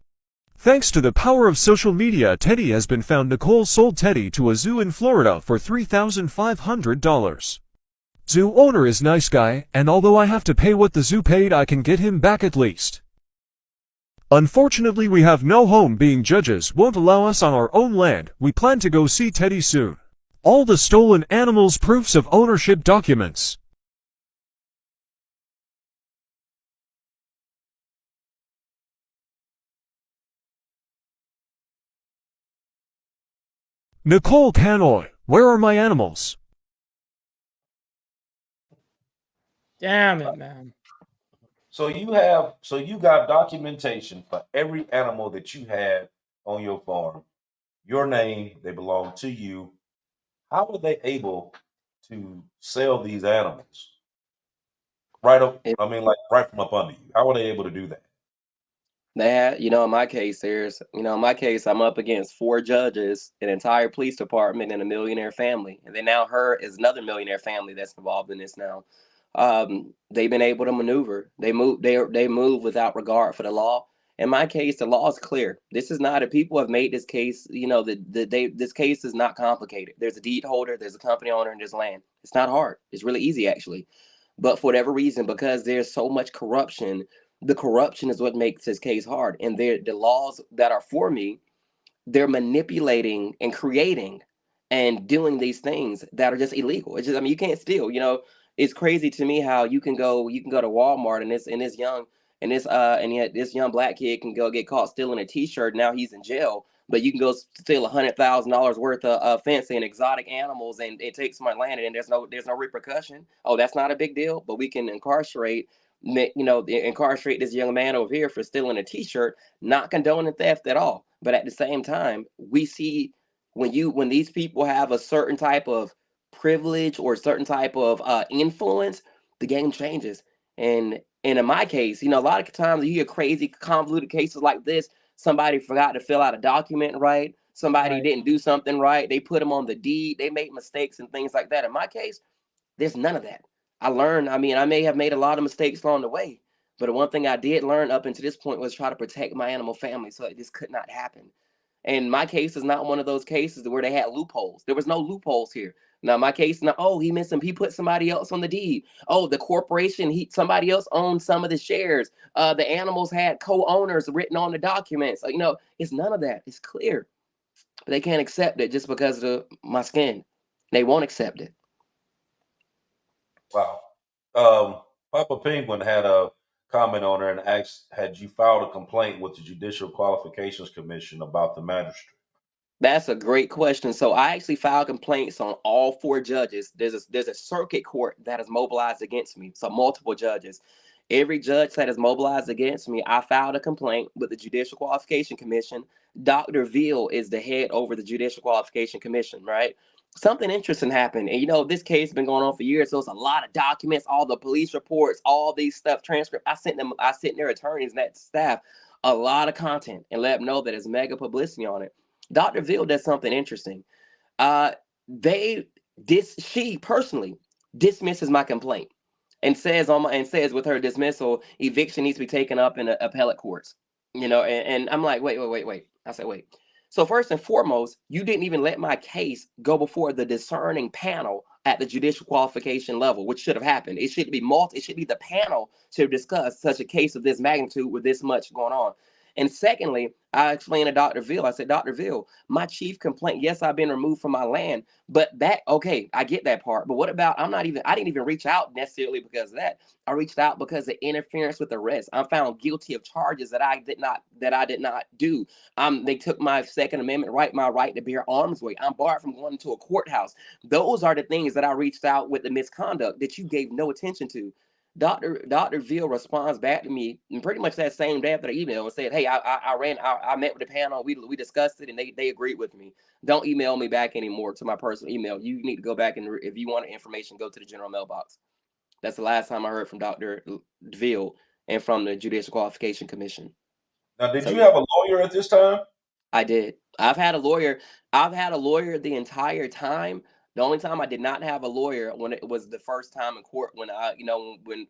Thanks to the power of social media, Teddy has been found. Nicole sold Teddy to a zoo in Florida for $3,500. Zoo owner is nice guy, and although I have to pay what the zoo paid, I can get him back at least. Unfortunately, we have no home, being judges won't allow us on our own land. We plan to go see Teddy soon. All the stolen animals, proofs of ownership documents. Nicole Canoy, where are my animals? Damn it, man. So you got documentation for every animal that you had on your farm. Your name, they belong to you. How were they able to sell these animals? Right up, right from up under you. How were they able to do that? They had, in my case, I'm up against 4 judges, an entire police department, and a millionaire family. And then now her is another millionaire family that's involved in this now. They've been able to maneuver. They move without regard for the law, In my case, the law is clear. This is not a people have made this case. You know, this case is not complicated. There's a deed holder, there's a company owner, and there's land. It's not hard. It's really easy, actually. But for whatever reason, because there's so much corruption, the corruption is what makes this case hard. And the laws that are for me, they're manipulating and creating and doing these things that are just illegal. It's just, I mean, you can't steal. You know, it's crazy to me how you can go to Walmart and this young black kid can go get caught stealing a T-shirt. Now he's in jail, but you can go steal $100,000 worth of fancy and exotic animals and it takes my land and there's no repercussion. Oh, that's not a big deal. But we can incarcerate this young man over here for stealing a T-shirt, not condoning theft at all. But at the same time, we see when these people have a certain type of privilege or certain type of influence, the game changes. And in my case, you know, a lot of times you hear crazy convoluted cases like this. Somebody forgot to fill out a document right. Somebody didn't do something right. They put them on the deed. They made mistakes and things like that. In my case, there's none of that. I learned, I mean, I may have made a lot of mistakes along the way, but the one thing I did learn up until this point was try to protect my animal family so that this could not happen. And my case is not one of those cases where they had loopholes. There was no loopholes here. Now, my case, he put somebody else on the deed. Oh, the corporation, somebody else owned some of the shares. The animals had co-owners written on the documents. You know, it's none of that. It's clear. But they can't accept it just because of my skin. They won't accept it. Wow. Papa Penguin had a comment on her and asked, had you filed a complaint with the Judicial Qualifications Commission about the magistrate? That's a great question. So I actually filed complaints on all 4 judges. There's a circuit court that is mobilized against me. So multiple judges. Every judge that is mobilized against me, I filed a complaint with the Judicial Qualification Commission. Dr. Veal is the head over the Judicial Qualification Commission, right? Something interesting happened. And, you know, this case has been going on for years. So it's a lot of documents, all the police reports, all these stuff, transcript. I sent their attorneys and that staff a lot of content and let them know that there's mega publicity on it. Dr. Veal does something interesting. She personally dismisses my complaint and says with her dismissal, eviction needs to be taken up in the appellate courts. You know, and I'm like, wait. I said, wait. So first and foremost, you didn't even let my case go before the discerning panel at the judicial qualification level, which should have happened. It should be the panel to discuss such a case of this magnitude with this much going on. And secondly, I explained to Dr. Veal, I said, Dr. Veal, my chief complaint, yes, I've been removed from my land, but okay, I get that part. But what about, I didn't even reach out necessarily because of that. I reached out because of interference with arrest. I'm found guilty of charges that I did not do. They took my Second Amendment right, my right to bear arms weight. I'm barred from going to a courthouse. Those are the things that I reached out with the misconduct that you gave no attention to. Dr. Veal responds back to me and pretty much that same day after the email and said, hey, I met with the panel. We discussed it and they agreed with me. Don't email me back anymore to my personal email. You need to go back and if you want information, go to the general mailbox. That's the last time I heard from Dr. Veal and from the Judicial Qualification Commission. Now, did you have a lawyer at this time? I did. I've had a lawyer the entire time. The only time I did not have a lawyer when it was the first time in court when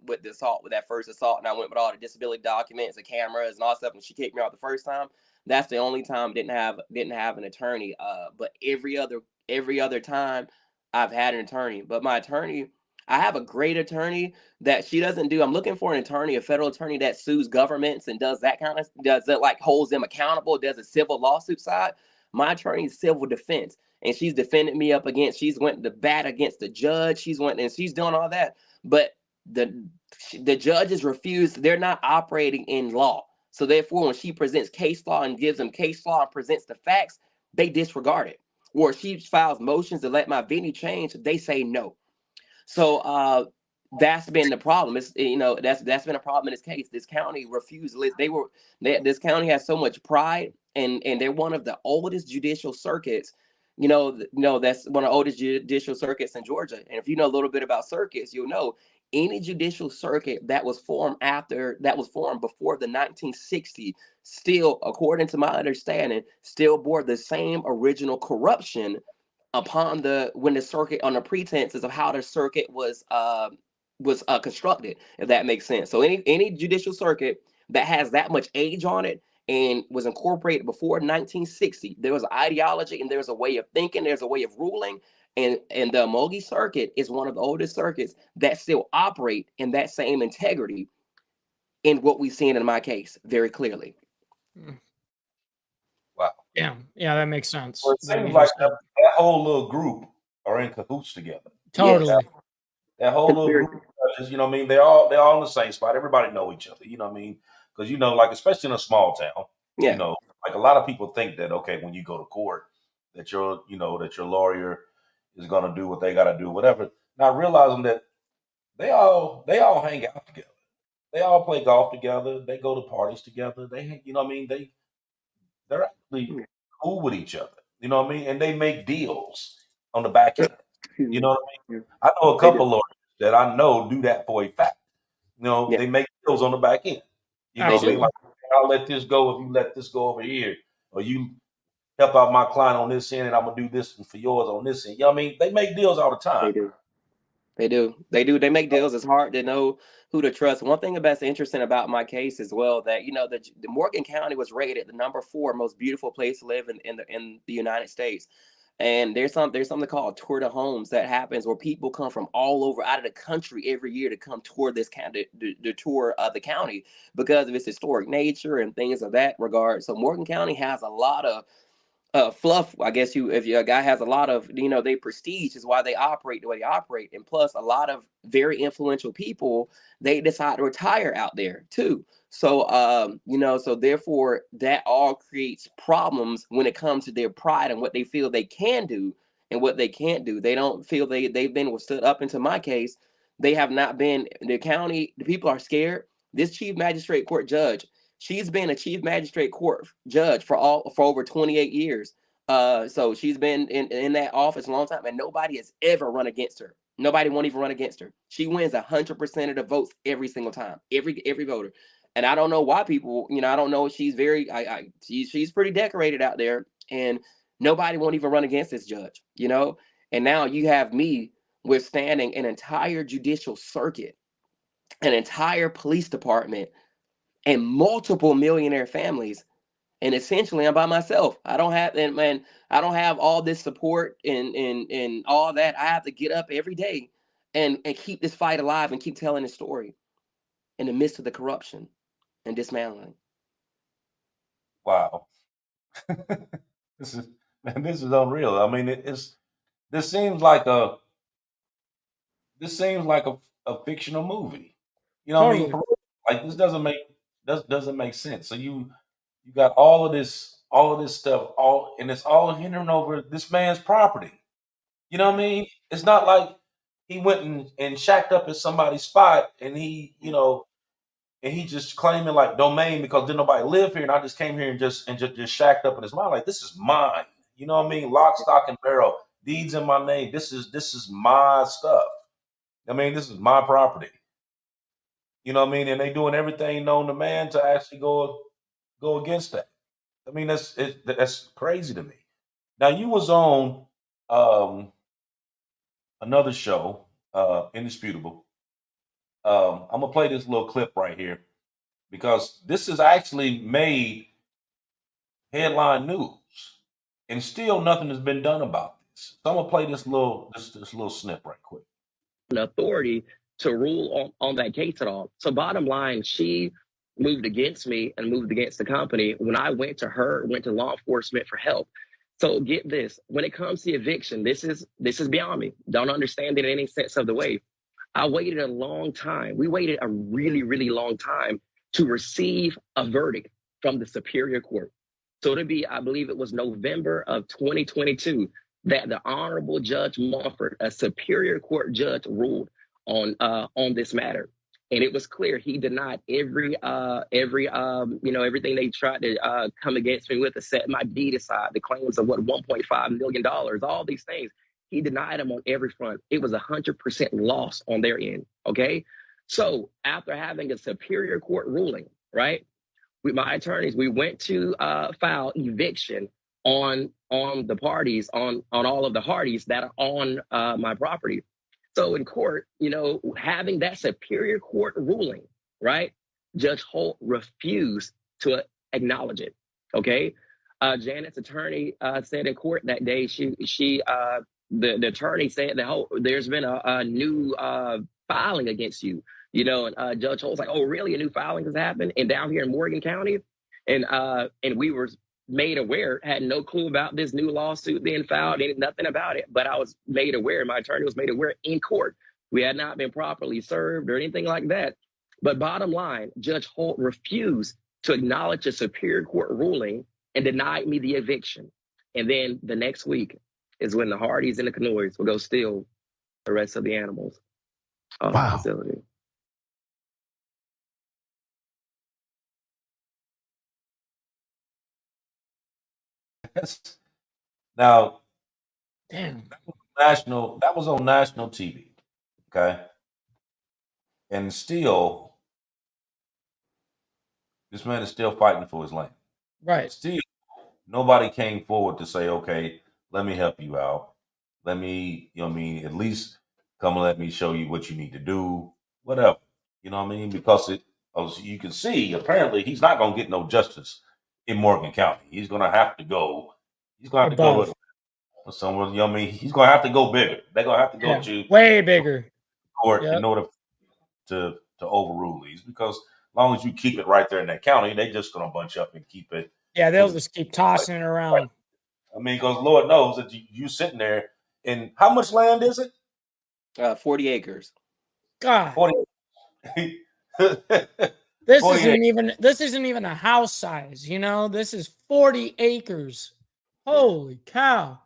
with that first assault and I went with all the disability documents and cameras and all stuff and she kicked me out the first time. That's the only time I didn't have an attorney. But every other time I've had an attorney. But my attorney, I have a great attorney that she doesn't do. I'm looking for an attorney, a federal attorney that sues governments and does that kind of like holds them accountable, does a civil lawsuit side. My attorney is civil defense. And she's defended me up against, she's went to bat against the judge. She's doing all that. But the judges refuse. They're not operating in law. So therefore, when she presents case law and gives them case law and presents the facts, they disregard it. Or she files motions to let my venue change, they say no. So that's been the problem. It's, you know, that's been a problem in this case. This county refused. This county has so much pride, and they're one of the oldest judicial circuits. You know, that's one of the oldest judicial circuits in Georgia. And if you know a little bit about circuits, you'll know any judicial circuit that was formed before the 1960s, still, according to my understanding, still bore the same original corruption upon when the circuit, on the pretenses of how the circuit was constructed, if that makes sense. So any judicial circuit that has that much age on it and was incorporated before 1960. There was an ideology and there's a way of thinking, there's a way of ruling. And the Mogi circuit is one of the oldest circuits that still operate in that same integrity in what we've seen in my case very clearly. Wow. Yeah, that makes sense. Well, it seems like that whole little group are in cahoots together. Totally. That whole little group of judges, you know what I mean? They're all in the same spot. Everybody know each other, you know what I mean? Because, you know, like, especially in a small town, you know, like a lot of people think that, okay, when you go to court, that your lawyer is going to do what they got to do, whatever. Not realizing that they all hang out together. They all play golf together. They go to parties together. They, you know what I mean? They're actually cool with each other. You know what I mean? And they make deals on the back end. You know what I mean? I know a couple lawyers that I know do that for a fact. You know, they make deals on the back end. You know what I mean? Like, I'll let this go if you let this go over here, or you help out my client on this end, and I'm gonna do this for yours on this end. You know what I mean? They make deals all the time. They do. They make deals. It's hard to know who to trust. One thing that's interesting about my case as well, that, you know, the Morgan County was rated the number 4 most beautiful place to live in the United States. And there's something called tour de homes that happens where people come from all over out of the country every year to come tour this county, the tour of the county, because of its historic nature and things of that regard. So Morgan County has a lot of fluff, I guess. If a guy has a lot of, you know, they prestige is why they operate the way they operate. And plus a lot of very influential people, they decide to retire out there too. So, you know, so therefore that all creates problems when it comes to their pride and what they feel they can do and what they can't do. They don't feel they've been stood up into my case. They have not been. The county, the people are scared. This chief magistrate court judge, she's been a chief magistrate court judge for over 28 years. So she's been in that office a long time, and nobody has ever run against her. Nobody won't even run against her. She wins 100% of the votes every single time, every voter. And I don't know why people, you know, I don't know. She's she's pretty decorated out there, and nobody won't even run against this judge, you know. And now you have me withstanding an entire judicial circuit, an entire police department, and multiple millionaire families, and essentially I'm by myself. I don't have all this support and all that. I have to get up every day and keep this fight alive and keep telling the story in the midst of the corruption and dismantling. Wow. This is unreal. I mean, this seems like a fictional movie. You know what I mean? Like, this doesn't make sense. So you got all of this stuff, and it's all hindering over this man's property. You know what I mean? It's not like he went and shacked up at somebody's spot and he, you know, and he just claiming like domain because didn't nobody live here, and I just came here and just shacked up in his mind. Like, this is mine. You know what I mean? Lock, stock, and barrel. Deeds in my name. This is my stuff. I mean, this is my property. You know what I mean? And they doing everything known to man to actually go against that. I mean, that's crazy to me. Now, you was on another show, Indisputable. I'm gonna play this little clip right here because this has actually made headline news, and still nothing has been done about this. So I'm gonna play this little snip right quick. The authority to rule on that case at all. So bottom line, she moved against me and moved against the company when I went to law enforcement for help. So get this, when it comes to eviction, this is beyond me. Don't understand it in any sense of the way. I waited a long time. We waited a really, really long time to receive a verdict from the Superior Court. So to be, I believe it was November of 2022, that the Honorable Judge Montfort, a Superior Court judge, ruled on this matter. And it was clear he denied everything they tried to come against me with, to set my deed aside, the claims of $1.5 million, all these things. He denied them on every front. It was 100% loss on their end. Okay. So after having a Superior Court ruling, right, with my attorneys, we went to file eviction on the parties, on all of the Hardys that are on my property. So in court, you know, having that Superior Court ruling, right, Judge Holt refused to acknowledge it. Okay. Janet's attorney said in court that day, the attorney said that there's been a new filing against you, you know, and Judge Holt's like, oh, really? A new filing has happened? And down here in Morgan County? And we were made aware, had no clue about this new lawsuit being filed, nothing about it, but I was made aware, my attorney was made aware in court. We had not been properly served or anything like that. But bottom line, Judge Holt refused to acknowledge a Superior Court ruling and denied me the eviction. And then the next week is when the Hardys and the Canoys will go steal the rest of the animals off the facility. Now, damn, that was on national TV, okay? And still, this man is still fighting for his land. Right. Still, nobody came forward to say, okay, let me help you out. Let me, you know what I mean, at least come and let me show you what you need to do, whatever. You know what I mean? Because as you can see, apparently he's not going to get no justice in Morgan County. He's going to have to go. He's going to have to go somewhere. You know what I mean? He's going to have to go bigger. They're going to have to go to way bigger court in order to overrule these. Because as long as you keep it right there in that county, they just going to bunch up and keep it. Yeah, they'll just keep tossing it around. I mean, because Lord knows that you sitting there. And how much land is it? 40 acres. God. 40. This isn't even a house size, you know? This is 40 acres. Holy cow.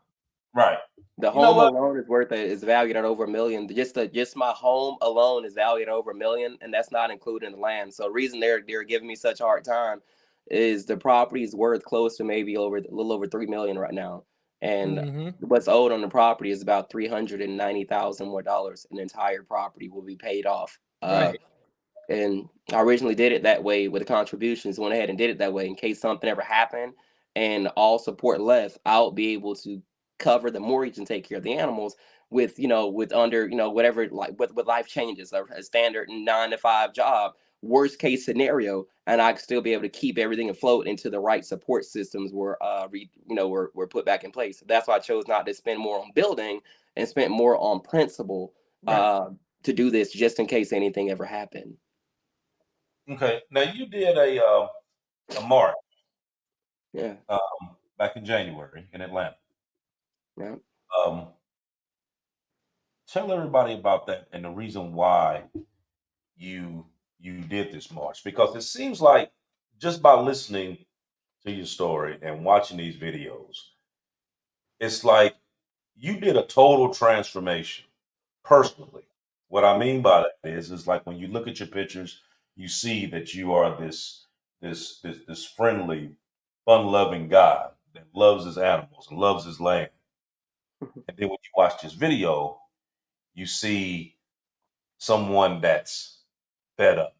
Right. The home alone is valued at over $1 million. Just my home alone is valued at over $1 million, and that's not including the land. So the reason they're giving me such a hard time is the property is worth close to maybe a little over $3 million right now. And what's owed on the property is about $390,000 more dollars. An entire property will be paid off. Right. And I originally did it that way with the contributions. Went ahead and did it that way in case something ever happened and all support left. I'll be able to cover the mortgage and take care of the animals with whatever, like with life changes, a standard 9-to-5 job. Worst case scenario, and I could still be able to keep everything afloat into the right support systems were put back in place. That's why I chose not to spend more on building and spent more on principle to do this just in case anything ever happened. Okay, now you did a march, back in January in Atlanta. Yeah. Tell everybody about that and the reason why you did this march, because it seems like just by listening to your story and watching these videos, it's like you did a total transformation personally. What I mean by that is like when you look at your pictures, you see that you are this friendly, fun-loving guy that loves his animals and loves his land. And then when you watch this video, you see someone that's fed up.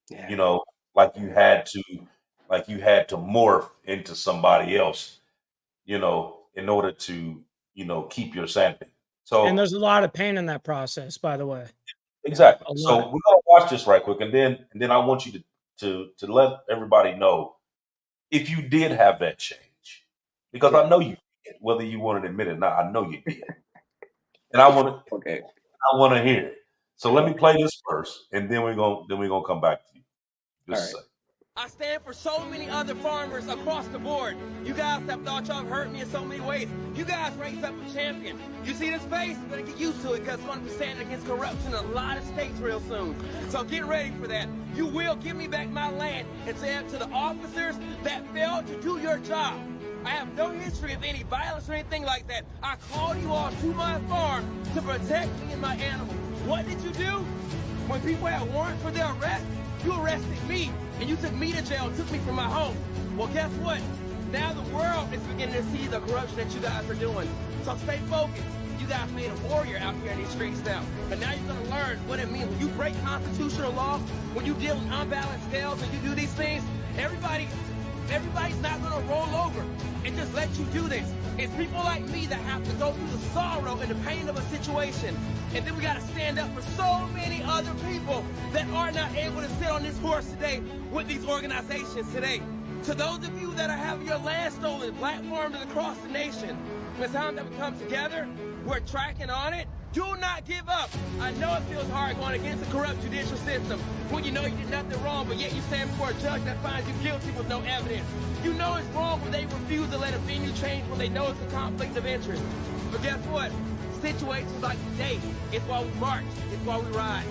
Yeah. You know, like you had to morph into somebody else, you know, in order to, you know, keep your sanity. So, and there's a lot of pain in that process, by the way. Exactly. So we're gonna watch this right quick, and then I want you to let everybody know if you did have that change, because I know you did, whether you want to admit it or not. I know you did, and I want to hear it. So let me play this first, and then we're gonna come back to you. Just a second. I stand for so many other farmers across the board. You guys have thought y'all have hurt me in so many ways. You guys raised up a champion. You see this face? You're going to get used to it because we're going to be standing against corruption in a lot of states real soon. So get ready for that. You will give me back my land and say to the officers that failed to do your job. I have no history of any violence or anything like that. I called you all to my farm to protect me and my animals. What did you do? When people had warrants for their arrest, you arrested me, and you took me to jail and took me from my home. Well, guess what? Now the world is beginning to see the corruption that you guys are doing. So stay focused. You guys made a warrior out here in these streets now. But now you're going to learn what it means. When you break constitutional law, when you deal with unbalanced scales and you do these things, everybody's not going to roll over and just let you do this. It's people like me that have to go through the sorrow and the pain of a situation. And then we got to stand up for so many other people that are not able to sit on this horse today with these organizations today. To those of you that are having your land stolen, black farmers across the nation, it's time that we come together. We're tracking on it. Do not give up. I know it feels hard going against a corrupt judicial system when you know you did nothing wrong, but yet you stand before a judge that finds you guilty with no evidence. You know it's wrong when they refuse to let a venue change when they know it's a conflict of interest. But guess what? Situations like today, it's why we march, it's why we ride.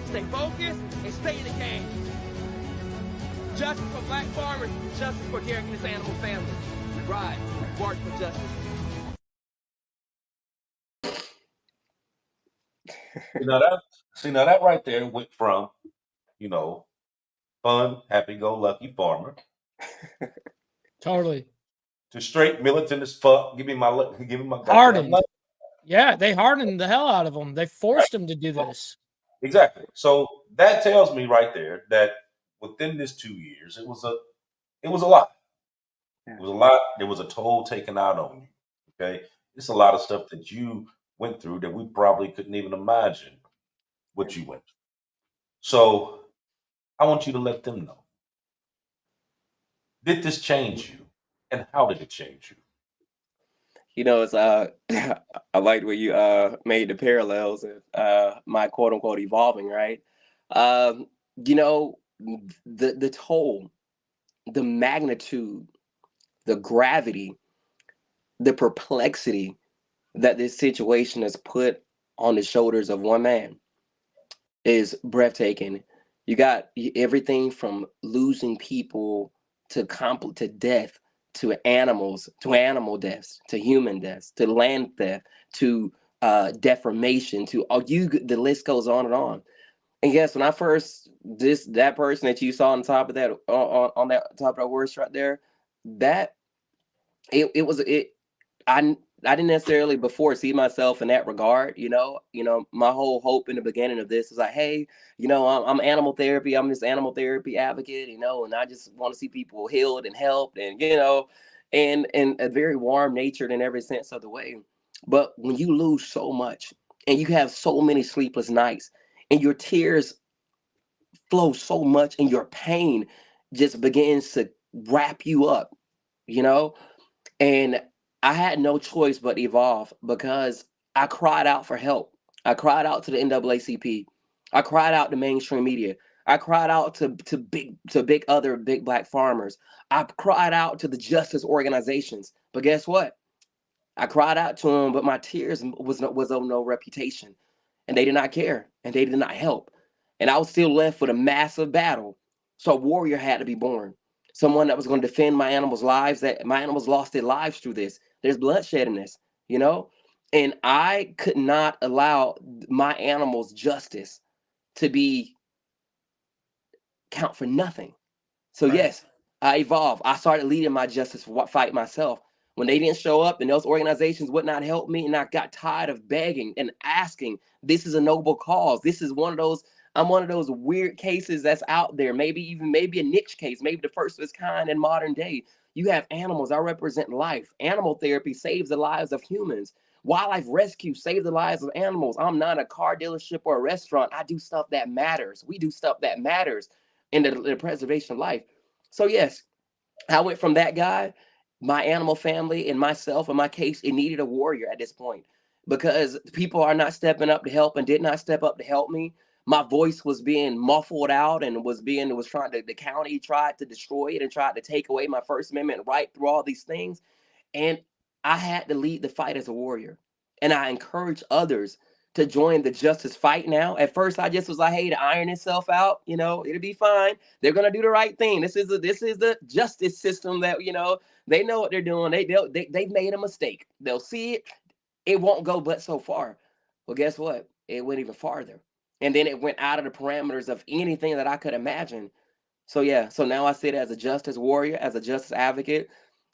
Stay focused and stay in the game. Justice for black farmers, justice for Derek and his animal family. We ride, march for justice. Now that right there went from, fun, happy-go-lucky farmer Totally. to straight militant as fuck. Give me my hardened. Yeah, they hardened the hell out of them. They forced them to do this. Exactly. So that tells me right there that within this 2 years, it was a lot. It was a lot. There was a toll taken out on you. Okay, it's a lot of stuff that you went through that we probably couldn't even imagine what you went through. So I want you to let them know. Did this change you? And how did it change you? It's I liked where you made the parallels of my quote unquote evolving, right? The toll, the magnitude, the gravity, the perplexity that this situation has put on the shoulders of one man is breathtaking. You got everything from losing people to death, to animals, to animal deaths, to human deaths, to land theft, to deformation, to the list goes on and on. And yes, when I first that person that you saw on top of that on that top of that horse right there, that I didn't necessarily before see myself in that regard, my whole hope in the beginning of this is like, hey, I'm animal therapy. I'm this animal therapy advocate, and I just want to see people healed and helped and, and a very warm natured in every sense of the way. But when you lose so much and you have so many sleepless nights and your tears flow so much and your pain just begins to wrap you up, and I had no choice but evolve because I cried out for help. I cried out to the NAACP. I cried out to mainstream media. I cried out to other big black farmers. I cried out to the justice organizations. But guess what? I cried out to them, but my tears was of no reputation, and they did not care, and they did not help, and I was still left with a massive battle. So a warrior had to be born. Someone that was going to defend my animals' lives, that my animals lost their lives through this. There's bloodshed in this, and I could not allow my animals' justice to count for nothing. So yes, I evolved. I started leading my justice fight myself. When they didn't show up and those organizations would not help me, and I got tired of begging and asking, this is a noble cause. This is I'm one of those weird cases that's out there, maybe a niche case, maybe the first of its kind in modern day. You have animals. I represent life. Animal therapy saves the lives of humans. Wildlife rescue saves the lives of animals. I'm not a car dealership or a restaurant. I do stuff that matters. We do stuff that matters in the preservation of life. So yes, I went from that guy, my animal family, and myself, in my case, it needed a warrior at this point because people are not stepping up to help and did not step up to help me. My voice was being muffled out and the county tried to destroy it and tried to take away my First Amendment right through all these things. And I had to lead the fight as a warrior. And I encourage others to join the justice fight now. At first, I just was like, hey, to iron itself out, it'll be fine. They're going to do the right thing. This is the justice system that, they know what they're doing. They've made a mistake. They'll see it. It won't go but so far. Well, guess what? It went even farther. And then it went out of the parameters of anything that I could imagine. So yeah, so now I sit as a justice warrior, as a justice advocate.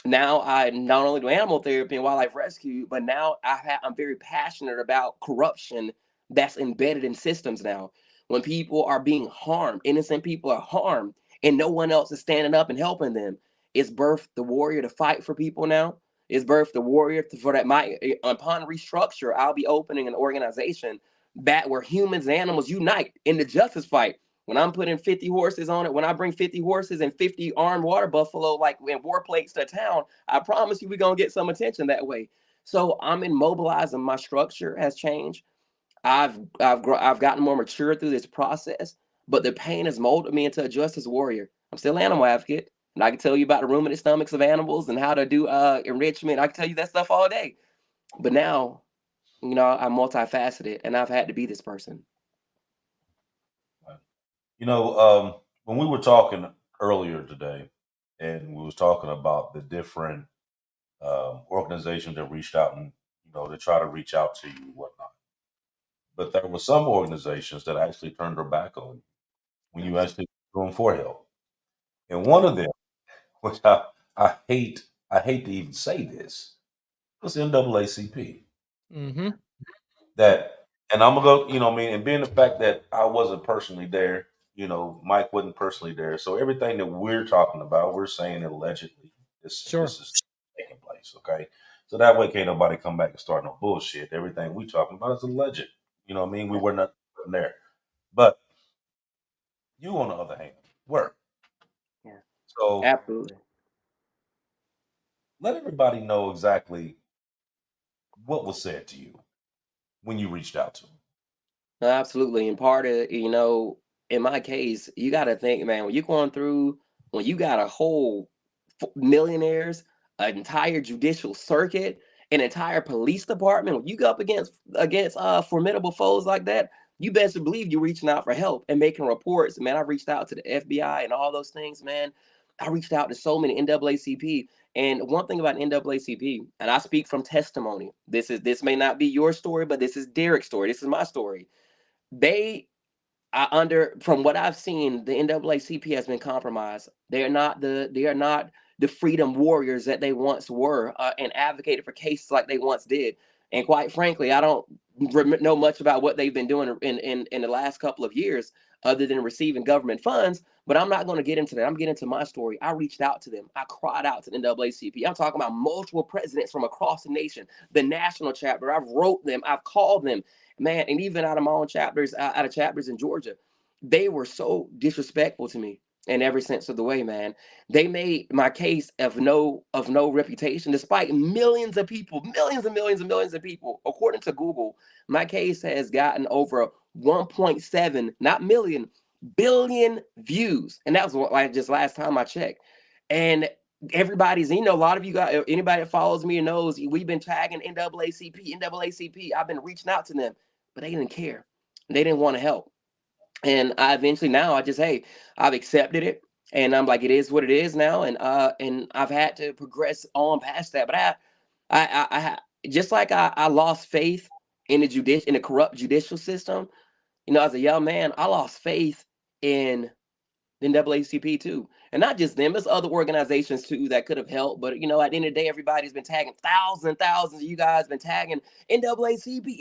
Now I not only do animal therapy and wildlife rescue, but now I'm very passionate about corruption that's embedded in systems now. When people are being harmed, innocent people are harmed, and no one else is standing up and helping them. It's birthed the warrior to fight for people now. It's birthed the warrior for that. Upon restructure, I'll be opening an organization that where humans and animals unite in the justice fight. When I'm putting 50 horses on it, when I bring 50 horses and 50 armed water buffalo, like in war plates to town, I promise you we're going to get some attention that way. So I'm immobilizing. My structure has changed. I've gotten more mature through this process, but the pain has molded me into a justice warrior. I'm still an animal advocate, and I can tell you about the ruminant stomachs of animals and how to do enrichment. I can tell you that stuff all day. But now, I'm multifaceted, and I've had to be this person. When we were talking earlier today, and we was talking about the different organizations that reached out and to try to reach out to you and whatnot, but there were some organizations that actually turned their back on you when you actually going for help, and one of them, which I hate to even say this, was NAACP. Mm-hmm. That, and I'm gonna go, and being the fact that I wasn't personally there, Mike wasn't personally there, so everything that we're talking about, we're saying allegedly this is taking place, okay? So that way can't nobody come back and start no bullshit. Everything we talking about is alleged. We were not there. But you, on the other hand, were. Yeah. So absolutely. Let everybody know exactly what was said to you when you reached out to them. Absolutely. And part of, in my case, you got to think, man, when you're going through, when you got a whole millionaires, an entire judicial circuit, an entire police department, when you go up against formidable foes like that, you best believe you're reaching out for help and making reports. Man, I reached out to the FBI and all those things, man. I reached out to so many NAACP. And one thing about NAACP, and I speak from testimony, this may not be your story, but this is Derek's story. This is my story. From what I've seen, the NAACP has been compromised. They are not the freedom warriors that they once were, and advocated for cases like they once did. And quite frankly, I don't know much about what they've been doing in the last couple of years, other than receiving government funds. But I'm not going to get into that. I'm getting into my story. I reached out to them. I cried out to the NAACP. I'm talking about multiple presidents from across the nation, the national chapter. I've wrote them. I've called them. Man, and even out of my own chapters, out of chapters in Georgia, they were so disrespectful to me in every sense of the way, man. They made my case of no reputation, despite millions of people, millions and millions and millions of people. According to Google, my case has gotten over 1.7, not million, billion views. And that was like just last time I checked. And everybody's, a lot of you guys, anybody that follows me knows we've been tagging NAACP. I've been reaching out to them, but they didn't care. They didn't want to help. And I eventually I've accepted it, and I'm like, it is what it is now. And I've had to progress on past that. But I just like I lost faith in the corrupt judicial system. As a young man, I lost faith in the NAACP too. And not just them, there's other organizations too that could have helped. But at the end of the day, everybody's been tagging thousands of you guys been tagging NAACP.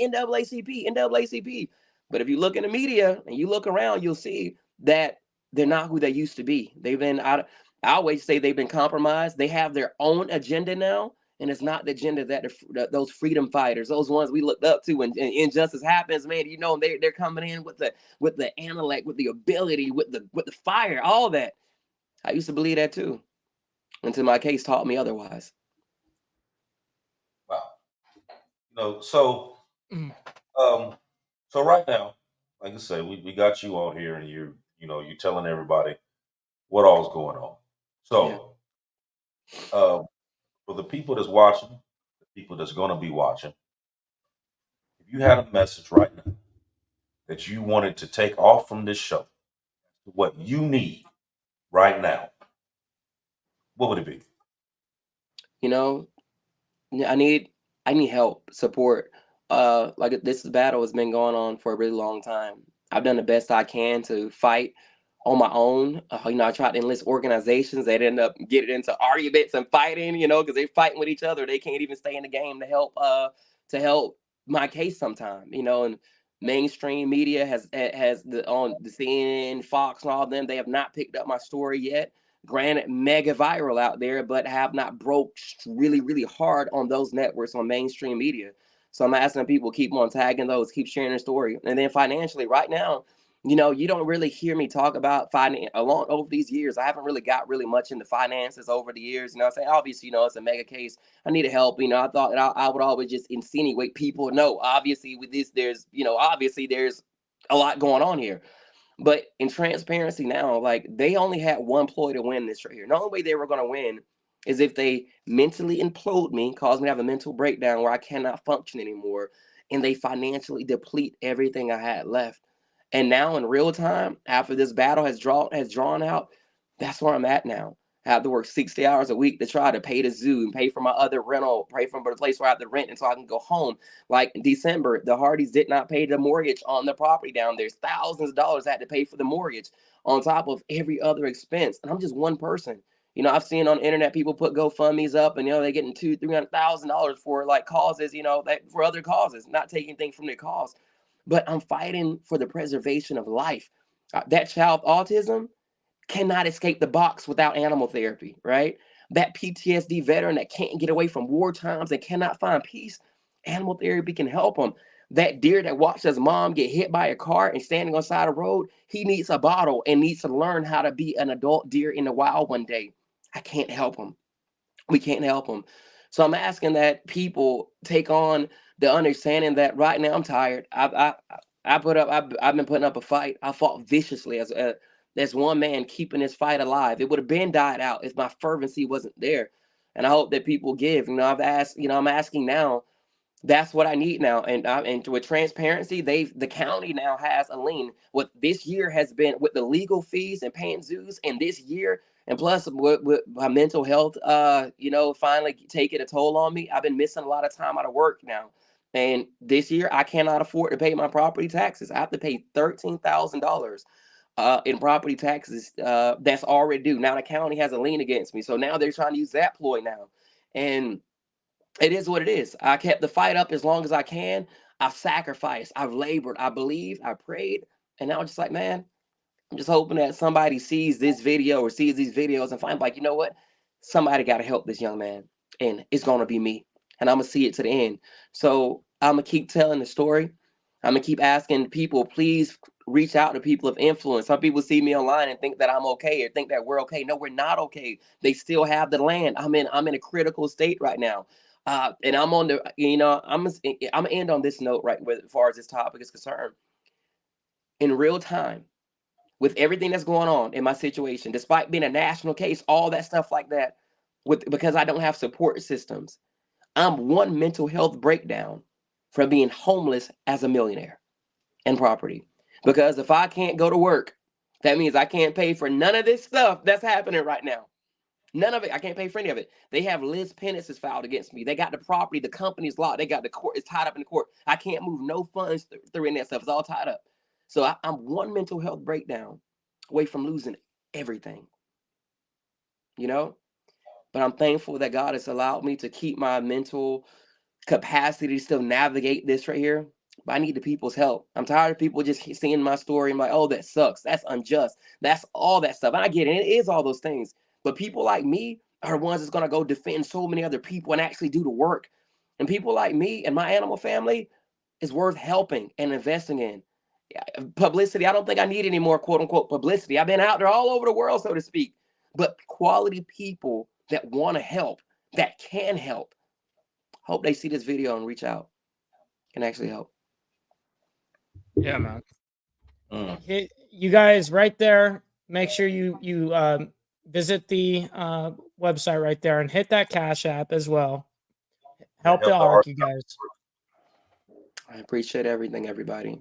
But if you look in the media and you look around, you'll see that they're not who they used to be. They've been I always say they've been compromised. They have their own agenda now. And it's not the agenda that those freedom fighters, those ones we looked up to when injustice happens, man. They're coming in with the intellect, with the ability, with the fire, all that. I used to believe that too, until my case taught me otherwise. Wow. So right now, like I said, we got you on here, and you're telling everybody what all's going on. So for the people that's watching, the people that's going to be watching, if you had a message right now that you wanted to take off from this show, what you need right now, what would it be? I need help, support. Like this battle has been going on for a really long time. I've done the best I can to fight on my own. I tried to enlist organizations that end up getting into arguments and fighting, because they're fighting with each other. They can't even stay in the game to help my case sometime, and mainstream media has on the CNN, Fox, and all of them, they have not picked up my story yet. granted mega viral out there, but have not broke really, really hard on those networks on mainstream media. So I'm asking people keep on tagging those, keep sharing their story. And then financially, right now, you know, you don't really hear me talk about finance along over these years. I haven't really got really much into finances over the years. You know what I'm saying? Obviously, you know, it's a mega case. I need help. You know, I thought that I would always just insinuate people. No, obviously with this, there's, you know, obviously there's a lot going on here. But in transparency now, like they only had one ploy to win this right here. The only way they were going to win is if they mentally implode me, cause me to have a mental breakdown where I cannot function anymore, and they financially deplete everything I had left. And now in real time, after this battle has drawn out, that's where I'm at now. I have to work 60 hours a week to try to pay the zoo and pay for my other rental, pay for the place where I have to rent until I can go home. Like in December, the Hardys did not pay the mortgage on the property down there. Thousands of dollars I had to pay for the mortgage on top of every other expense. And I'm just one person. You know, I've seen on the internet people put GoFundMe's up and, you know, they're getting $200,000-$300,000 for like causes, you know, that for other causes, not taking anything from their cause. But I'm fighting for the preservation of life. That child with autism cannot escape the box without animal therapy, right? That PTSD veteran that can't get away from war times and cannot find peace, animal therapy can help him. That deer that watched his mom get hit by a car and standing on the side of the road, he needs a bottle and needs to learn how to be an adult deer in the wild one day. I can't help him. We can't help him. So I'm asking that people take on the understanding that right now I'm tired. I've been putting up a fight. I fought viciously as one man keeping this fight alive. It would have been died out if my fervency wasn't there. And I hope that people give. You know, I've asked. You know, I'm asking now. That's what I need now. And with transparency, the county now has a lien. What this year has been with the legal fees and paying dues, and this year, and plus with my mental health, you know, finally taking a toll on me. I've been missing a lot of time out of work now. And this year, I cannot afford to pay my property taxes. I have to pay $13,000 in property taxes that's already due. Now the county has a lien against me. So now they're trying to use that ploy now. And it is what it is. I kept the fight up as long as I can. I've sacrificed. I've labored. I believed. I prayed. And now I'm just like, man, I'm just hoping that somebody sees this video or sees these videos and finds like, you know what? Somebody got to help this young man. And it's going to be me. And I'm going to see it to the end. So I'm going to keep telling the story. I'm going to keep asking people, please reach out to people of influence. Some people see me online and think that I'm okay or think that we're okay. No, we're not okay. They still have the land. I'm in a critical state right now. And I'm on the, you know, I'm gonna end on this note right as far as this topic is concerned. In real time, with everything that's going on in my situation, despite being a national case, all that stuff like that, because I don't have support systems, I'm one mental health breakdown from being homeless as a millionaire and property. Because if I can't go to work, that means I can't pay for none of this stuff that's happening right now. None of it. I can't pay for any of it. They have Liz penances filed against me. They got the property, the company's locked. They got the court. It's tied up in the court. I can't move no funds through any of that stuff. It's all tied up. So I'm one mental health breakdown away from losing everything. You know? But I'm thankful that God has allowed me to keep my mental capacity to still navigate this right here. But I need the people's help. I'm tired of people just seeing my story and like, oh, that sucks. That's unjust. That's all that stuff. And I get it. It is all those things. But people like me are ones that's going to go defend so many other people and actually do the work. And people like me and my animal family is worth helping and investing in. Publicity, I don't think I need any more quote unquote publicity. I've been out there all over the world, so to speak. But quality people that want to help, that can help. Hope they see this video and reach out and actually help. Yeah, man. You guys right there, make sure you visit the website right there and hit that Cash App as well. Help the ARC, you guys. I appreciate everything, everybody.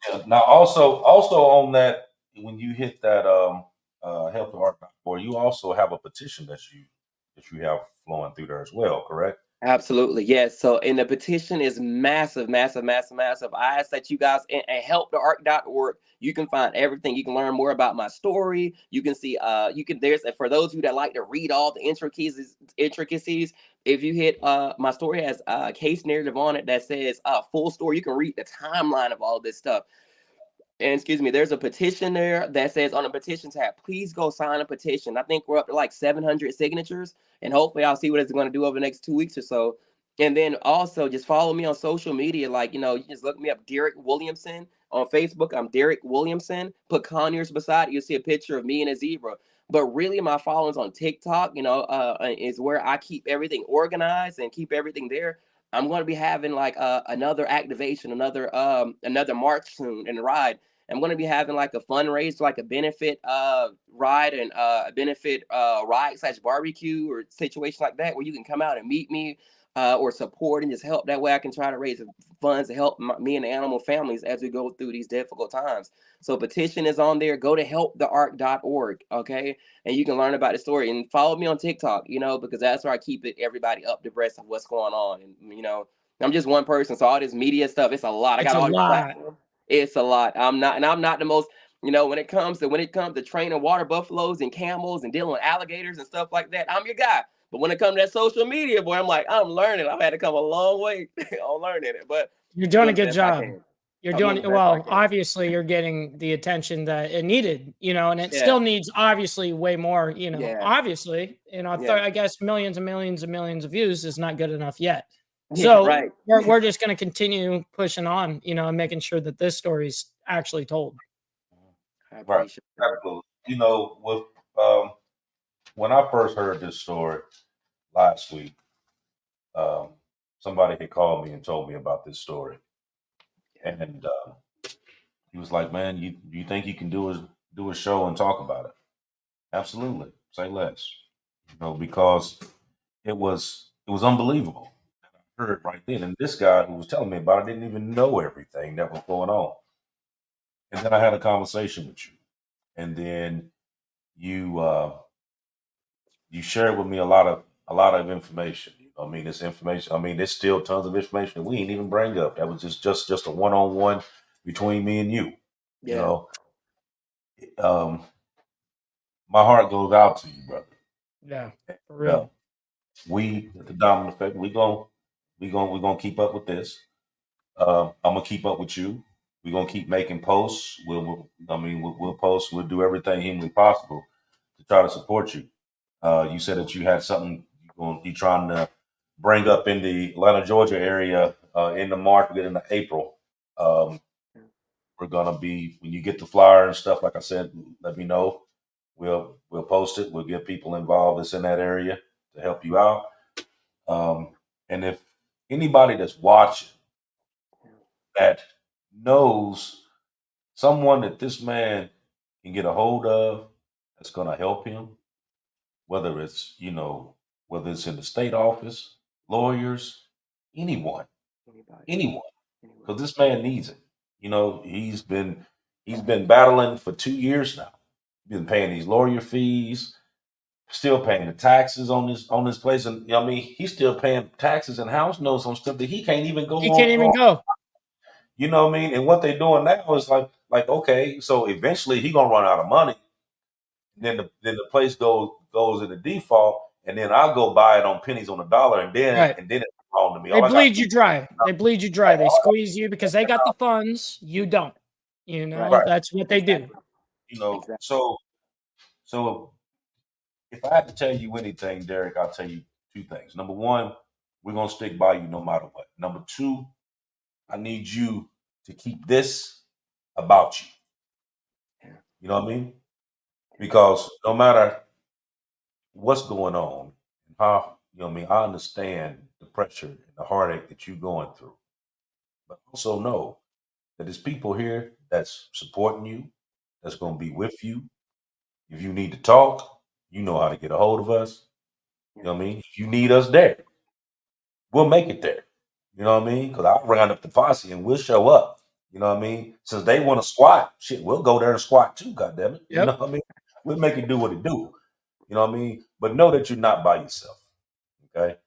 Yeah. Now, also on that, when you hit that help the ARC, or you also have a petition that you have flowing through there as well, correct? Absolutely, yes. So, and the petition is massive, massive, massive, massive. I ask that you guys and helpthearc.org. You can find everything. You can learn more about my story. You can see, there's, for those of you that like to read all the intricacies. If you hit, my story has a case narrative on it that says full story. You can read the timeline of all this stuff. And excuse me, there's a petition there that says on the petition tab, please go sign a petition. I think we're up to like 700 signatures, and hopefully I'll see what it's going to do over the next 2 weeks or so. And then also just follow me on social media. Like, you just look me up, Derek Williamson on Facebook. I'm Derek Williamson. Put Conyers beside it. You'll see a picture of me and a zebra. But really, my followings on TikTok, is where I keep everything organized and keep everything there. I'm going to be having like another activation, another march soon and ride. I'm going to be having like a fundraiser, like a benefit ride and a benefit ride/barbecue or situation like that, where you can come out and meet me or support and just help. That way I can try to raise funds to help me and the animal families as we go through these difficult times. So petition is on there. Go to helptheark.org, okay? And you can learn about the story. And follow me on TikTok, because that's where I keep everybody up to breast of what's going on. And, I'm just one person, so all this media stuff, it's a lot. I got all these platforms. It's a lot. I'm not the most, when it comes to training water buffaloes and camels and dealing with alligators and stuff like that, I'm your guy. But when it comes to that social media, boy, I'm learning. I've had to come a long way on learning it. But you're doing a good job. You're doing well. Obviously, you're getting the attention that it needed, and it still needs obviously way more. Obviously, I guess millions and millions and millions of views is not good enough yet. So we're just going to continue pushing on, and making sure that this story's actually told. Right. Absolutely. When I first heard this story last week, somebody had called me and told me about this story, and he was like, "Man, you think you can do a show and talk about it?" Absolutely, say less. Because it was unbelievable. I heard right then, and this guy who was telling me about it didn't even know everything that was going on. And then I had a conversation with you, and then you shared with me a lot of information. This information. There's still tons of information that we ain't even bring up. That was just a one-on-one between me and you. Yeah. My heart goes out to you, brother. Yeah, for real. We at the Dominant Effect, we're gonna keep up with this. I'm gonna keep up with you. We're gonna keep making posts. We'll post. We'll do everything humanly possible to try to support you. You said that you had something you're trying to bring up in the Atlanta, Georgia area in the March, we get into April. We're gonna be, when you get the flyer and stuff, like I said, let me know. We'll post it. We'll get people involved that's in that area to help you out. And if anybody that's watching that knows someone that this man can get a hold of that's gonna help him, whether it's in the state office, lawyers, anyone, because this man needs it. He's been battling for 2 years now. He's been paying these lawyer fees, still paying the taxes on this place, and he's still paying taxes and house notes on stuff that he can't even go. He can't even go. You know what I mean? And what they're doing now is like okay, so eventually he gonna run out of money. Then the place goes into default, and then I'll go buy it on pennies on the dollar, and then it's on to me. They bleed you dry. They bleed you dry. They squeeze you because they got the funds. You don't. That's what they do. So if I had to tell you anything, Derek, I'll tell you two things. Number one, we're gonna stick by you no matter what. Number two, I need you to keep this about you. You know what I mean? Because no matter what's going on, how I understand the pressure and the heartache that you're going through. But also know that there's people here that's supporting you, that's gonna be with you. If you need to talk, you know how to get a hold of us. You know what I mean? If you need us there, we'll make it there. You know what I mean? Because I'll round up the posse and we'll show up. You know what I mean? Since they want to squat, shit, we'll go there and squat too, goddammit. You know what I mean? We'll make it do what it do. You know what I mean? But know that you're not by yourself. Okay?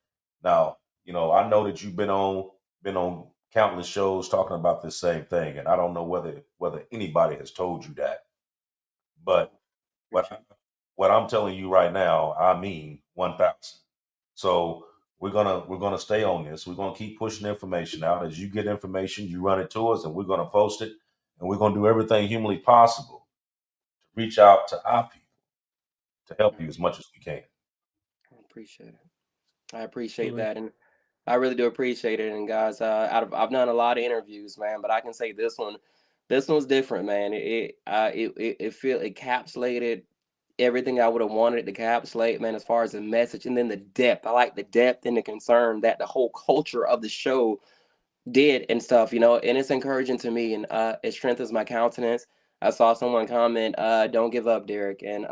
Now, I know that you've been on countless shows talking about this same thing, and I don't know whether anybody has told you that. But what I'm telling you right now, I mean 1,000. So we're gonna stay on this. We're gonna keep pushing information out. As you get information, you run it to us, and we're gonna post it, And we're going to do everything humanly possible to reach out to our people to help you as much as we can. I appreciate that. And I really do appreciate it. And guys, I've done a lot of interviews, man, but I can say this one's different, man. It encapsulated everything I would have wanted it to encapsulate, man, as far as the message, and then the depth. I like the depth and the concern that the whole culture of the show did and stuff, and it's encouraging to me, and it strengthens my countenance. I saw someone comment, don't give up, Derek. And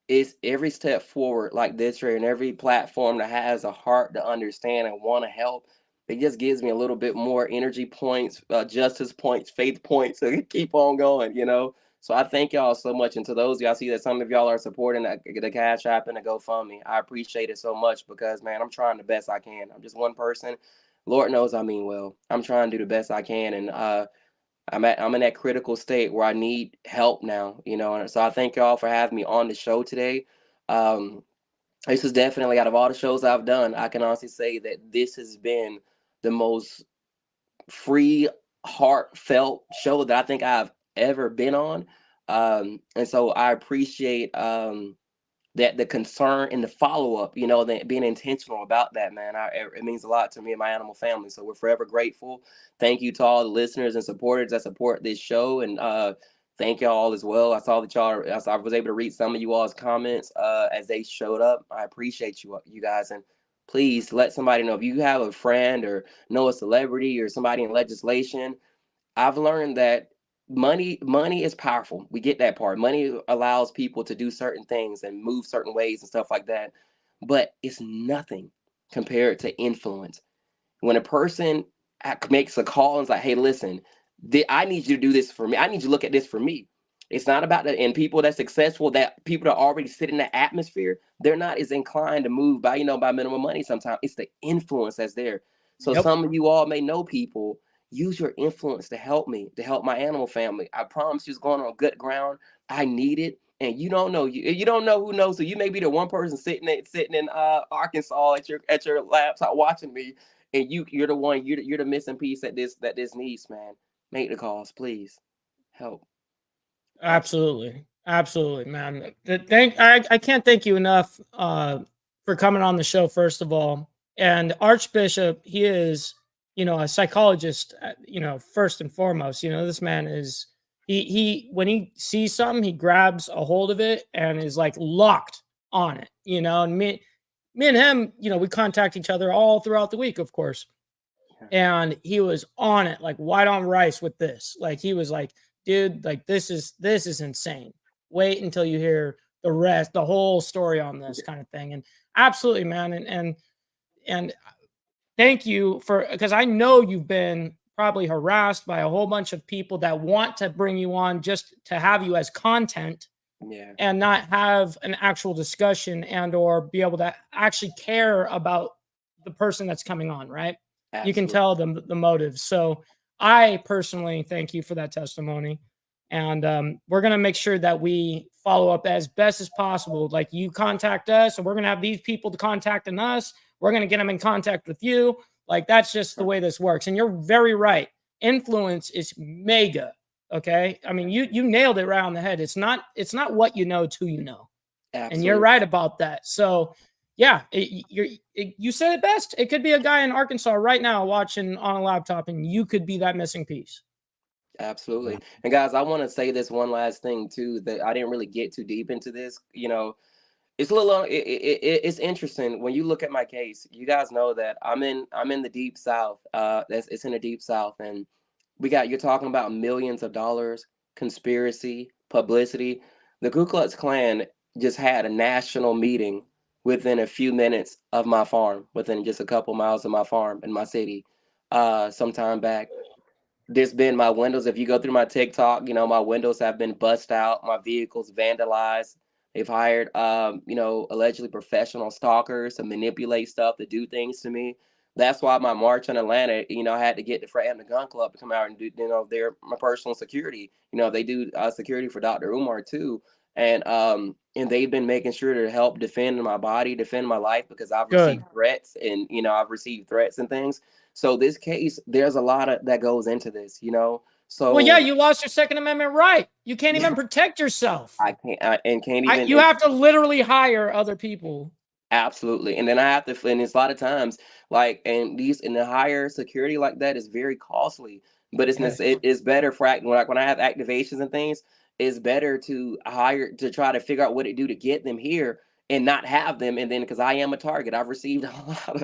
it's every step forward like this right, and every platform that has a heart to understand and want to help, it just gives me a little bit more energy points, justice points, faith points to keep on going, So I thank y'all so much. And to those y'all see that some of y'all are supporting the Cash App and the GoFundMe, I appreciate it so much because, man, I'm trying the best I can. I'm just one person. Lord knows I mean well. I'm trying to do the best I can, and I'm in that critical state where I need help now, And so I thank y'all for having me on the show today. This is definitely, out of all the shows I've done, I can honestly say that this has been the most free, heartfelt show that I think I've ever been on. And so I appreciate that the concern and the follow-up, that being intentional about that, man. It means a lot to me and my animal family. So we're forever grateful. Thank you to all the listeners and supporters that support this show. And thank y'all as well. I saw that I was able to read some of you all's comments as they showed up. I appreciate you guys. And please let somebody know if you have a friend or know a celebrity or somebody in legislation. I've learned that money is powerful. We get that part. Money allows people to do certain things and move certain ways and stuff like that. But it's nothing compared to influence. When a person makes a call and is like, hey, listen, I need you to do this for me. I need you to look at this for me. It's not about that. And people that's successful, that people that already sit in the atmosphere, they're not as inclined to move by minimum money sometimes. It's the influence that's there. So Some of you all may know people. Use your influence to help me, to help my animal family. I promise you it's going on good ground. I need it. And you don't know, you don't know who knows. So you may be the one person sitting in Arkansas at your laptop watching me, and you're the one, you're the missing piece that this needs, man. Make the calls, please. Help. Absolutely, man. I can't thank you enough for coming on the show, first of all. And Archbishop, he is, a psychologist, first and foremost. This man is, he when he sees something, he grabs a hold of it and is like locked on it, and me and him, we contact each other all throughout the week, of course. And he was on it, like white on rice with this. Like, he was like, dude, like, this is insane. Wait until you hear the whole story on this kind of thing. And absolutely, man. And thank you because I know you've been probably harassed by a whole bunch of people that want to bring you on just to have you as content, and not have an actual discussion or be able to actually care about the person that's coming on, right? Absolutely. You can tell them the motives. So I personally thank you for that testimony. And we're going to make sure that we follow up as best as possible. Like, you contact us, and we're going to have these people contacting us. We're going to get them in contact with you. Like, that's just the way this works. And you're very right. Influence is mega. Okay. I mean, you nailed it right on the head. It's not what you know, it's who you know. Absolutely. And you're right about that. So yeah, you said it best. It could be a guy in Arkansas right now watching on a laptop, and you could be that missing piece. Absolutely. And guys, I want to say this one last thing too, that I didn't really get too deep into this. It's a little, it's interesting when you look at my case. You guys know that I'm in the deep South. It's in the deep South, and you're talking about millions of dollars, conspiracy, publicity. The Ku Klux Klan just had a national meeting within a few minutes of my farm, within just a couple miles of my farm in my city, some time back. There's been my windows. If you go through my TikTok, my windows have been bust out, my vehicles vandalized. They've hired, allegedly professional stalkers to manipulate stuff, to do things to me. That's why my march in Atlanta, I had to get the Fred Hampton Gun Club to come out and do, they're my personal security. They do security for Dr. Umar too. And they've been making sure to help defend my body, defend my life, because I've received threats, and I've received threats and things. So this case, there's a lot that goes into this, So well, yeah, you lost your Second Amendment right. You can't even protect yourself. I can't even. You have to literally hire other people. Absolutely. And then I have to, and it's a lot of times, like, and the higher security like that is very costly. But it's better for when I have activations and things, it's better to hire to try to figure out what to do to get them here and not have them. And then because I am a target, I've received a lot of.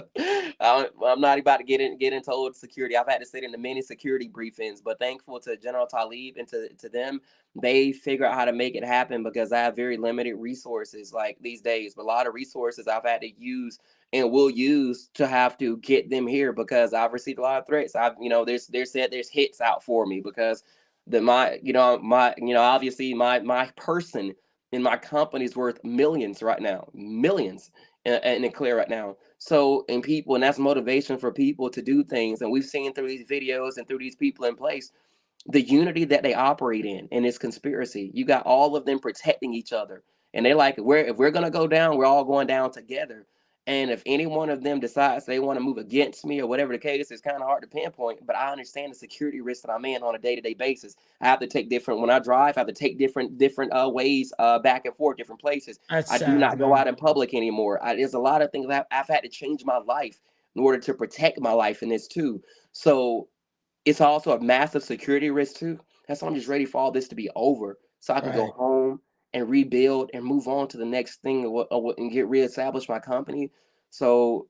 I'm not about to get into old security. I've had to sit in the many security briefings, but thankful to General Talib and to them, they figure out how to make it happen because I have very limited resources like these days. But a lot of resources I've had to use and will use to have to get them here because I've received a lot of threats. There's hits out for me because obviously my person in my company is worth millions right now, millions in the clear right now. So, and that's motivation for people to do things. And we've seen through these videos and through these people in place, the unity that they operate in this conspiracy. You got all of them protecting each other. And they're like, if we're going to go down, we're all going down together. And if any one of them decides they want to move against me or whatever the case, it's kind of hard to pinpoint. But I understand the security risk that I'm in on a day-to-day basis. I have to take when I drive, I have to take different ways back and forth, different places. I do not go out in public anymore. There's a lot of things I've had to change my life in order to protect my life in this too. So it's also a massive security risk too. That's why I'm just ready for all this to be over so I can go home and rebuild and move on to the next thing and get reestablished my company. So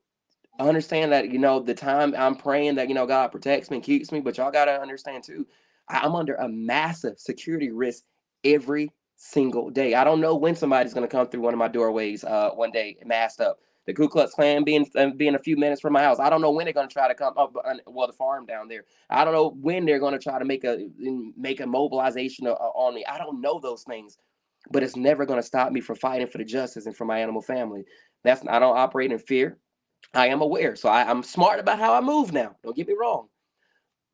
I understand that, the time I'm praying that, God protects me and keeps me, but y'all got to understand too, I'm under a massive security risk every single day. I don't know when somebody's going to come through one of my doorways one day masked up. The Ku Klux Klan being a few minutes from my house. I don't know when they're going to try to come up. Well, the farm down there. I don't know when they're going to try to make a mobilization on me. I don't know those things, but it's never going to stop me from fighting for the justice and for my animal family. I don't operate in fear. I am aware, so I'm smart about how I move now. Don't get me wrong,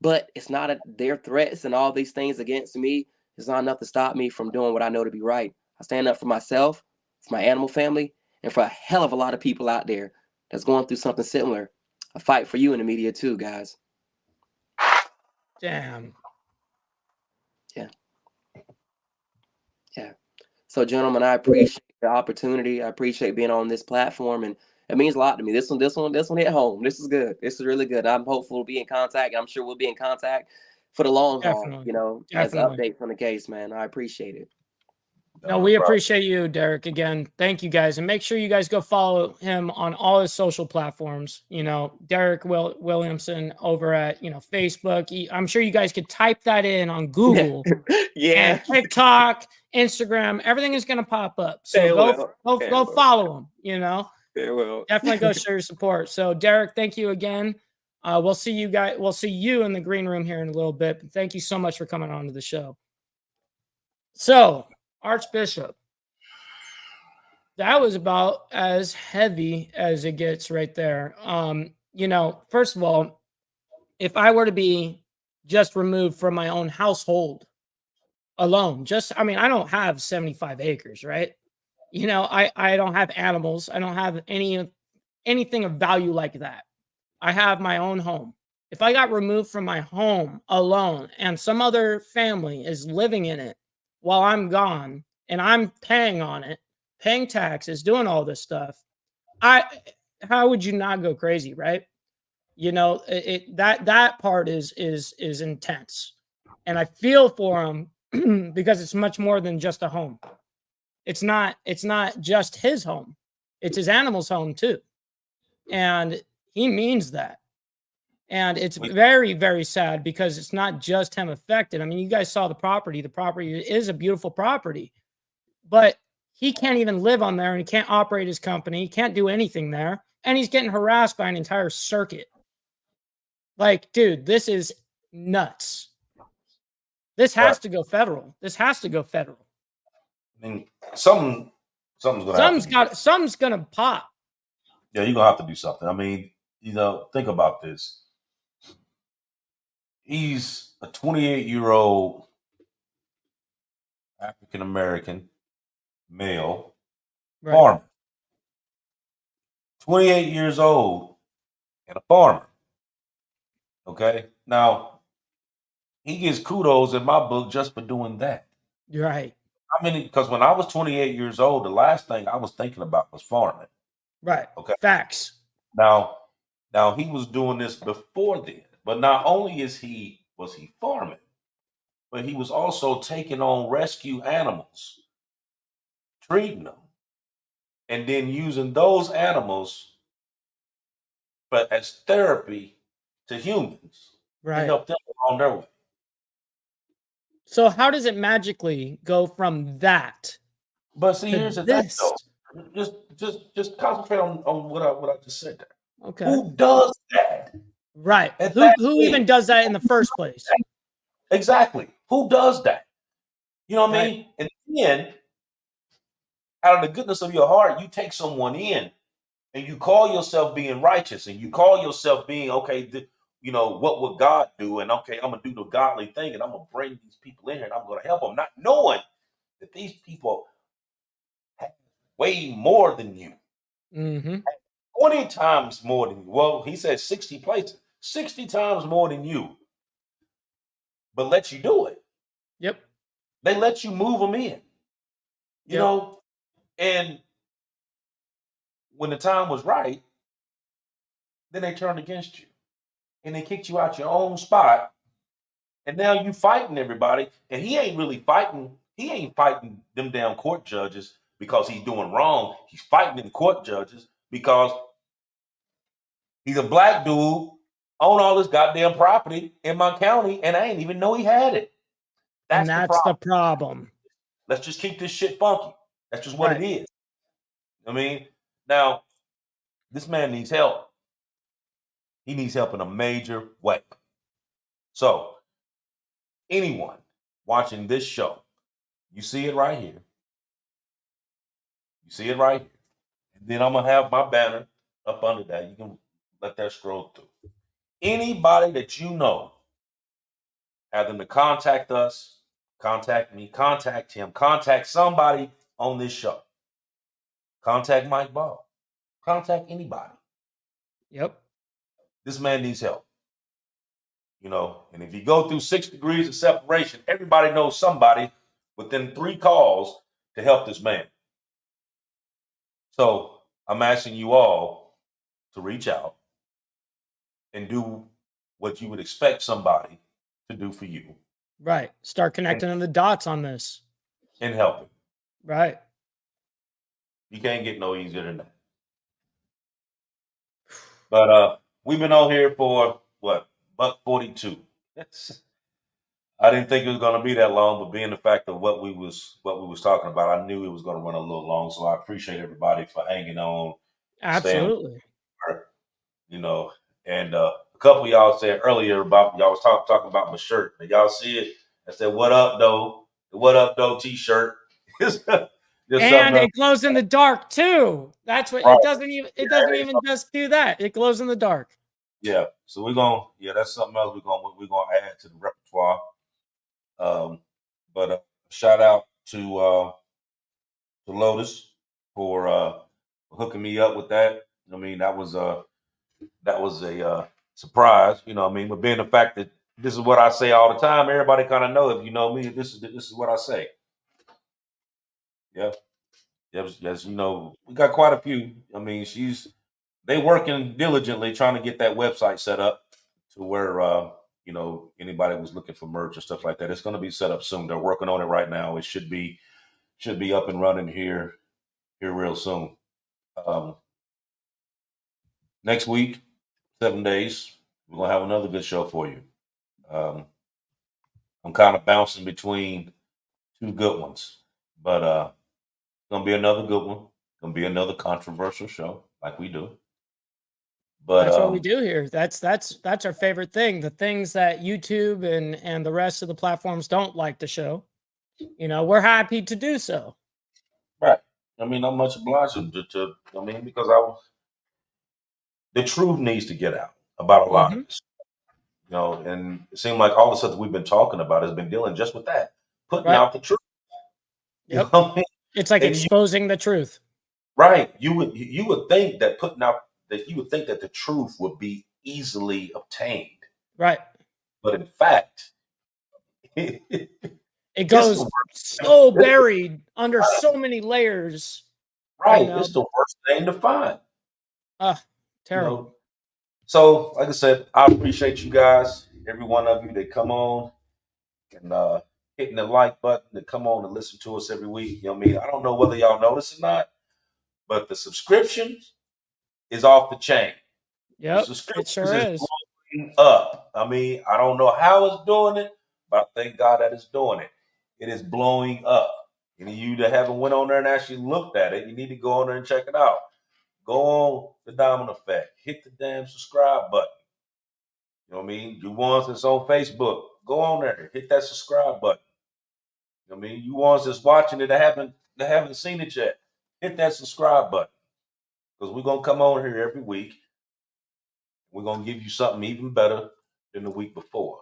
but it's not their threats and all these things against me. It's not enough to stop me from doing what I know to be right. I stand up for myself, for my animal family, and for a hell of a lot of people out there that's going through something similar. I fight for you in the media too, guys. Damn. Yeah. So, gentlemen, I appreciate the opportunity. I appreciate being on this platform, and it means a lot to me. This one hit home. This is good. This is really good. I'm hopeful to be in contact. I'm sure we'll be in contact for the long haul, as updates on the case, man. I appreciate it. No, we appreciate you, Derek. Again, thank you guys. And make sure you guys go follow him on all his social platforms. Derek Williamson over at, Facebook. I'm sure you guys could type that in on Google. Yeah. And TikTok, Instagram, everything is going to pop up. So go follow him, They will. Definitely go show your support. So, Derek, thank you again. We'll see you guys. We'll see you in the green room here in a little bit. But thank you so much for coming on to the show. So, Archbishop, that was about as heavy as it gets right there. First of all, if I were to be just removed from my own household alone, I don't have 75 acres, right? I don't have animals. I don't have anything of value like that. I have my own home. If I got removed from my home alone and some other family is living in it while I'm gone and I'm paying on it, paying taxes, doing all this stuff, how would you not go crazy, right? That part is intense. And I feel for him because it's much more than just a home. It's not just his home. It's his animal's home too. And he means that. And it's very, very sad because it's not just him affected. I mean, you guys saw the property. The property is a beautiful property, but he can't even live on there and he can't operate his company. He can't do anything there. And he's getting harassed by an entire circuit. Like, dude, this is nuts. This has to go federal. This has to go federal. I mean, something's gonna pop. Yeah, you're gonna have to do something. I mean, think about this. He's a 28-year-old African American male farmer. 28 years old and a farmer. Okay. Now, he gets kudos in my book just for doing that. You're right. I mean, because when I was 28 years old, the last thing I was thinking about was farming. Right. Okay. Facts. Now he was doing this before then, but not only was he farming, but he was also taking on rescue animals, treating them, and then using those animals but as therapy to humans to Right. help them on their way. So how does it magically go from that? But see, to here's the thing, this? though. Just concentrate on what I just said there. Okay. Who does that? Right. At Who that even age? does that in the first place? Exactly. Who does that? You know what I Right. mean? And then, out of the goodness of your heart, you take someone in and you call yourself being righteous and you call yourself being, okay, what would God do? And okay, I'm going to do the godly thing and I'm going to bring these people in here and I'm going to help them, not knowing that these people have way more than you. Mm-hmm. 20 times more than you. Well, he said 60 places, 60 times more than you, but let you do it. Yep. They let you move them in, you know, and when the time was right, then they turned against you and they kicked you out your own spot. And now you fighting everybody. And he ain't really fighting. He ain't fighting them damn court judges because he's doing wrong. He's fighting them court judges because he's a black dude, own all this goddamn property in my county, and I ain't even know he had it. And that's the problem. Let's just keep this shit funky. That's just what Right. it is. I mean, now, this man needs help. He needs help in a major way. So, anyone watching this show, you see it right here. You see it right here. And then I'm going to have my banner up under that. You can let that scroll through. Anybody that you know, have them to contact us, contact me, contact him, contact somebody on this show. Contact Mike Ball. Contact anybody. Yep. This man needs help. You know, and if you go through 6 degrees of separation, everybody knows somebody within 3 calls to help this man. So I'm asking you all to reach out and do what you would expect somebody to do for you Right. Start connecting the dots on this. and help him. Right. You can't get no easier than that. But we've been on here for what, $1:42. I didn't think it was going to be that long, but being the fact of what we was talking about, I knew it was going to run a little long. So I appreciate everybody for hanging on. Absolutely. You know, and a couple of y'all said earlier about y'all was talking about my shirt. Did y'all see it? I said, "What up, though? The What Up, Though T-shirt." And it glows in the dark too. That's what it doesn't even just do that. It glows in the dark. Yeah. So that's something else we're gonna add to the repertoire. But shout out to Lotus for hooking me up with that. I mean, that was a surprise, you know what I mean? But being the fact that this is what I say all the time, everybody kind of know if you know me, this is what I say. Yeah. Yes, you know, we got quite a few. I mean, they working diligently trying to get that website set up to where anybody was looking for merch and stuff like that. It's going to be set up soon. They're working on it right now. It should be up and running here real soon. Next week, 7 days, we're going to have another good show for you. I'm kind of bouncing between 2 good ones, but it's going to be another good one. Going to be another controversial show like we do. But that's what we do here. That's our favorite thing. The things that YouTube and the rest of the platforms don't like to show. You know, we're happy to do so. Right. I mean, I'm much obliged to because the truth needs to get out about a lot of this. You know, and it seemed like all the stuff that we've been talking about has been dealing just with that, putting out the truth. Yep. You know what I mean? It's like exposing the truth. Right. You would think that that the truth would be easily obtained. Right. But in fact, It goes so buried under so many layers. Right. It's the worst thing to find. Terrible. You know? So, like I said, I appreciate you guys, every one of you that come on and hitting the like button to come on and listen to us every week. You know what I mean? I don't know whether y'all notice or not, but the subscription is off the chain. Yep, the it sure is. Blowing up. I mean, I don't know how it's doing it, but I thank God that it's doing it. It is blowing up. Any of you that haven't went on there and actually looked at it, you need to go on there and check it out. Go on the Diamond Effect. Hit the damn subscribe button. You know what I mean? You ones that's on Facebook, go on there. Hit that subscribe button. You know what I mean? You ones that's watching it that haven't seen it yet, hit that subscribe button. Because we're going to come on here every week. We're going to give you something even better than the week before.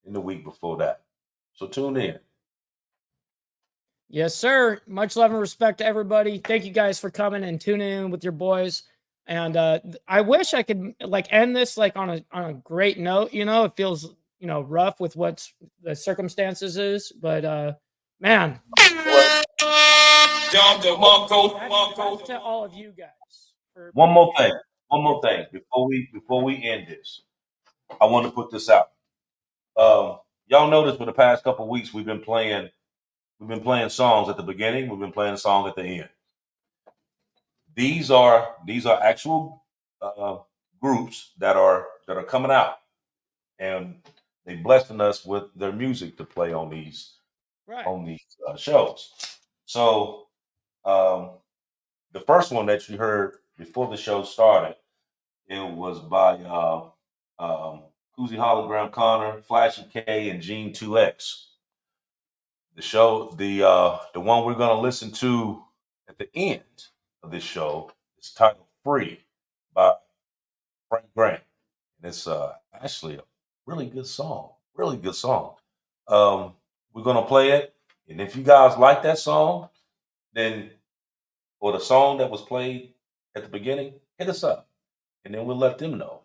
And the week before that. So tune in. Yes, sir. Much love and respect to everybody. Thank you guys for coming and tuning in with your boys. And I wish I could end this on a great note. You know, it feels rough with what the circumstances is, but man. That's to all of you guys. One more thing before we end this. I want to put this out. Y'all notice for the past couple of weeks we've been playing songs at the beginning. We've been playing a song at the end. These are actual groups that are coming out, and they blessing us with their music to play on these shows. So the first one that you heard before the show started, it was by Koozie Hologram Connor, Flashy K, and Gene 2X. The one we're going to listen to at the end of this show is titled Free by Frank Grant. And it's actually a really good song. We're going to play it. And if you guys like that song, or the song that was played at the beginning, hit us up. And then we'll let them know.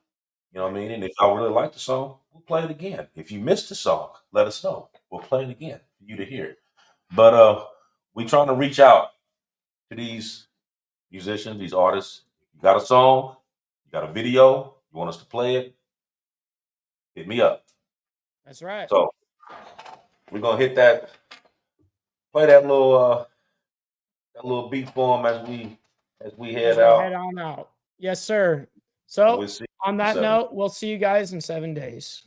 You know what I mean? And if y'all really like the song, we'll play it again. If you missed the song, let us know. We'll play it again for you to hear it. But we're trying to reach out to these musicians, these artists. You got a song, you got a video, you want us to play it, hit me up. That's right. So we're gonna play that little beat for them as we head out. Head on out. Yes, sir. So on that note, we'll see you guys in 7 days.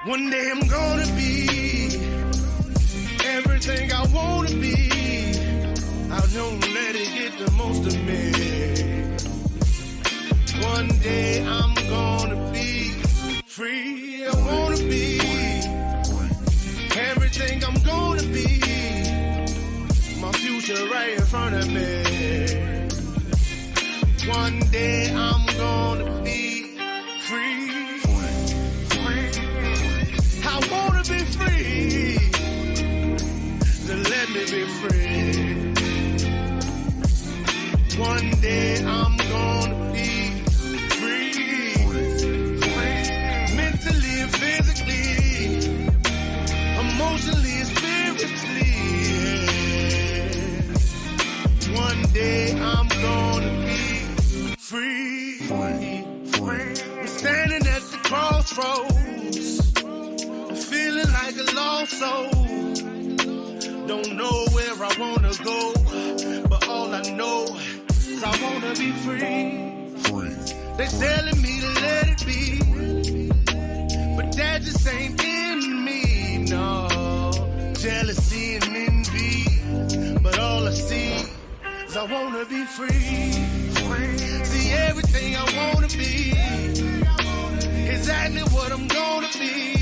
One day I'm gonna be everything I wanna be. I don't let it get the most of me. One day I'm gonna be free. I wanna be everything I'm gonna be. My future right in front of me. One day I'm gonna be free. I wanna be free, then let me be free. One day I'm gonna be free, mentally and physically, emotionally and spiritually. One day I'm gonna be free. I'm standing at the crossroads, feeling like a lost soul. Don't know where I wanna go, but all I know is I wanna be free. They telling me to let it be, but that just ain't in me, no. Jealousy and envy, but all I see is I wanna be free. See everything I wanna be, exactly what I'm gonna be.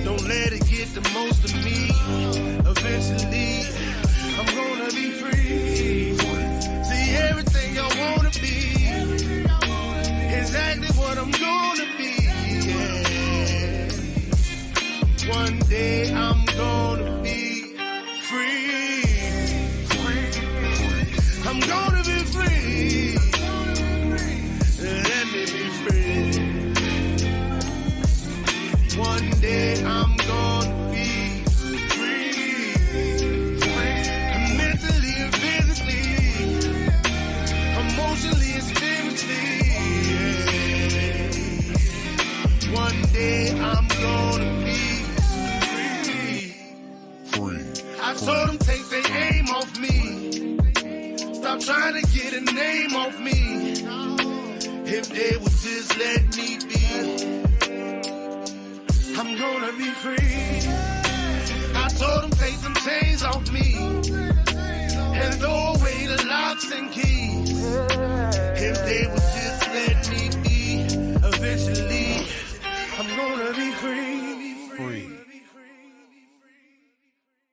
Don't let it get the most of me. Eventually, I'm gonna I'm gonna be free. Let me be free. One day I'm gonna be free. Mentally and physically, emotionally and spiritually. Yeah. One day I'm gonna be free. I told them take their aim off me. Stop trying to get a name off me. If they would just let me be, I'm gonna be free.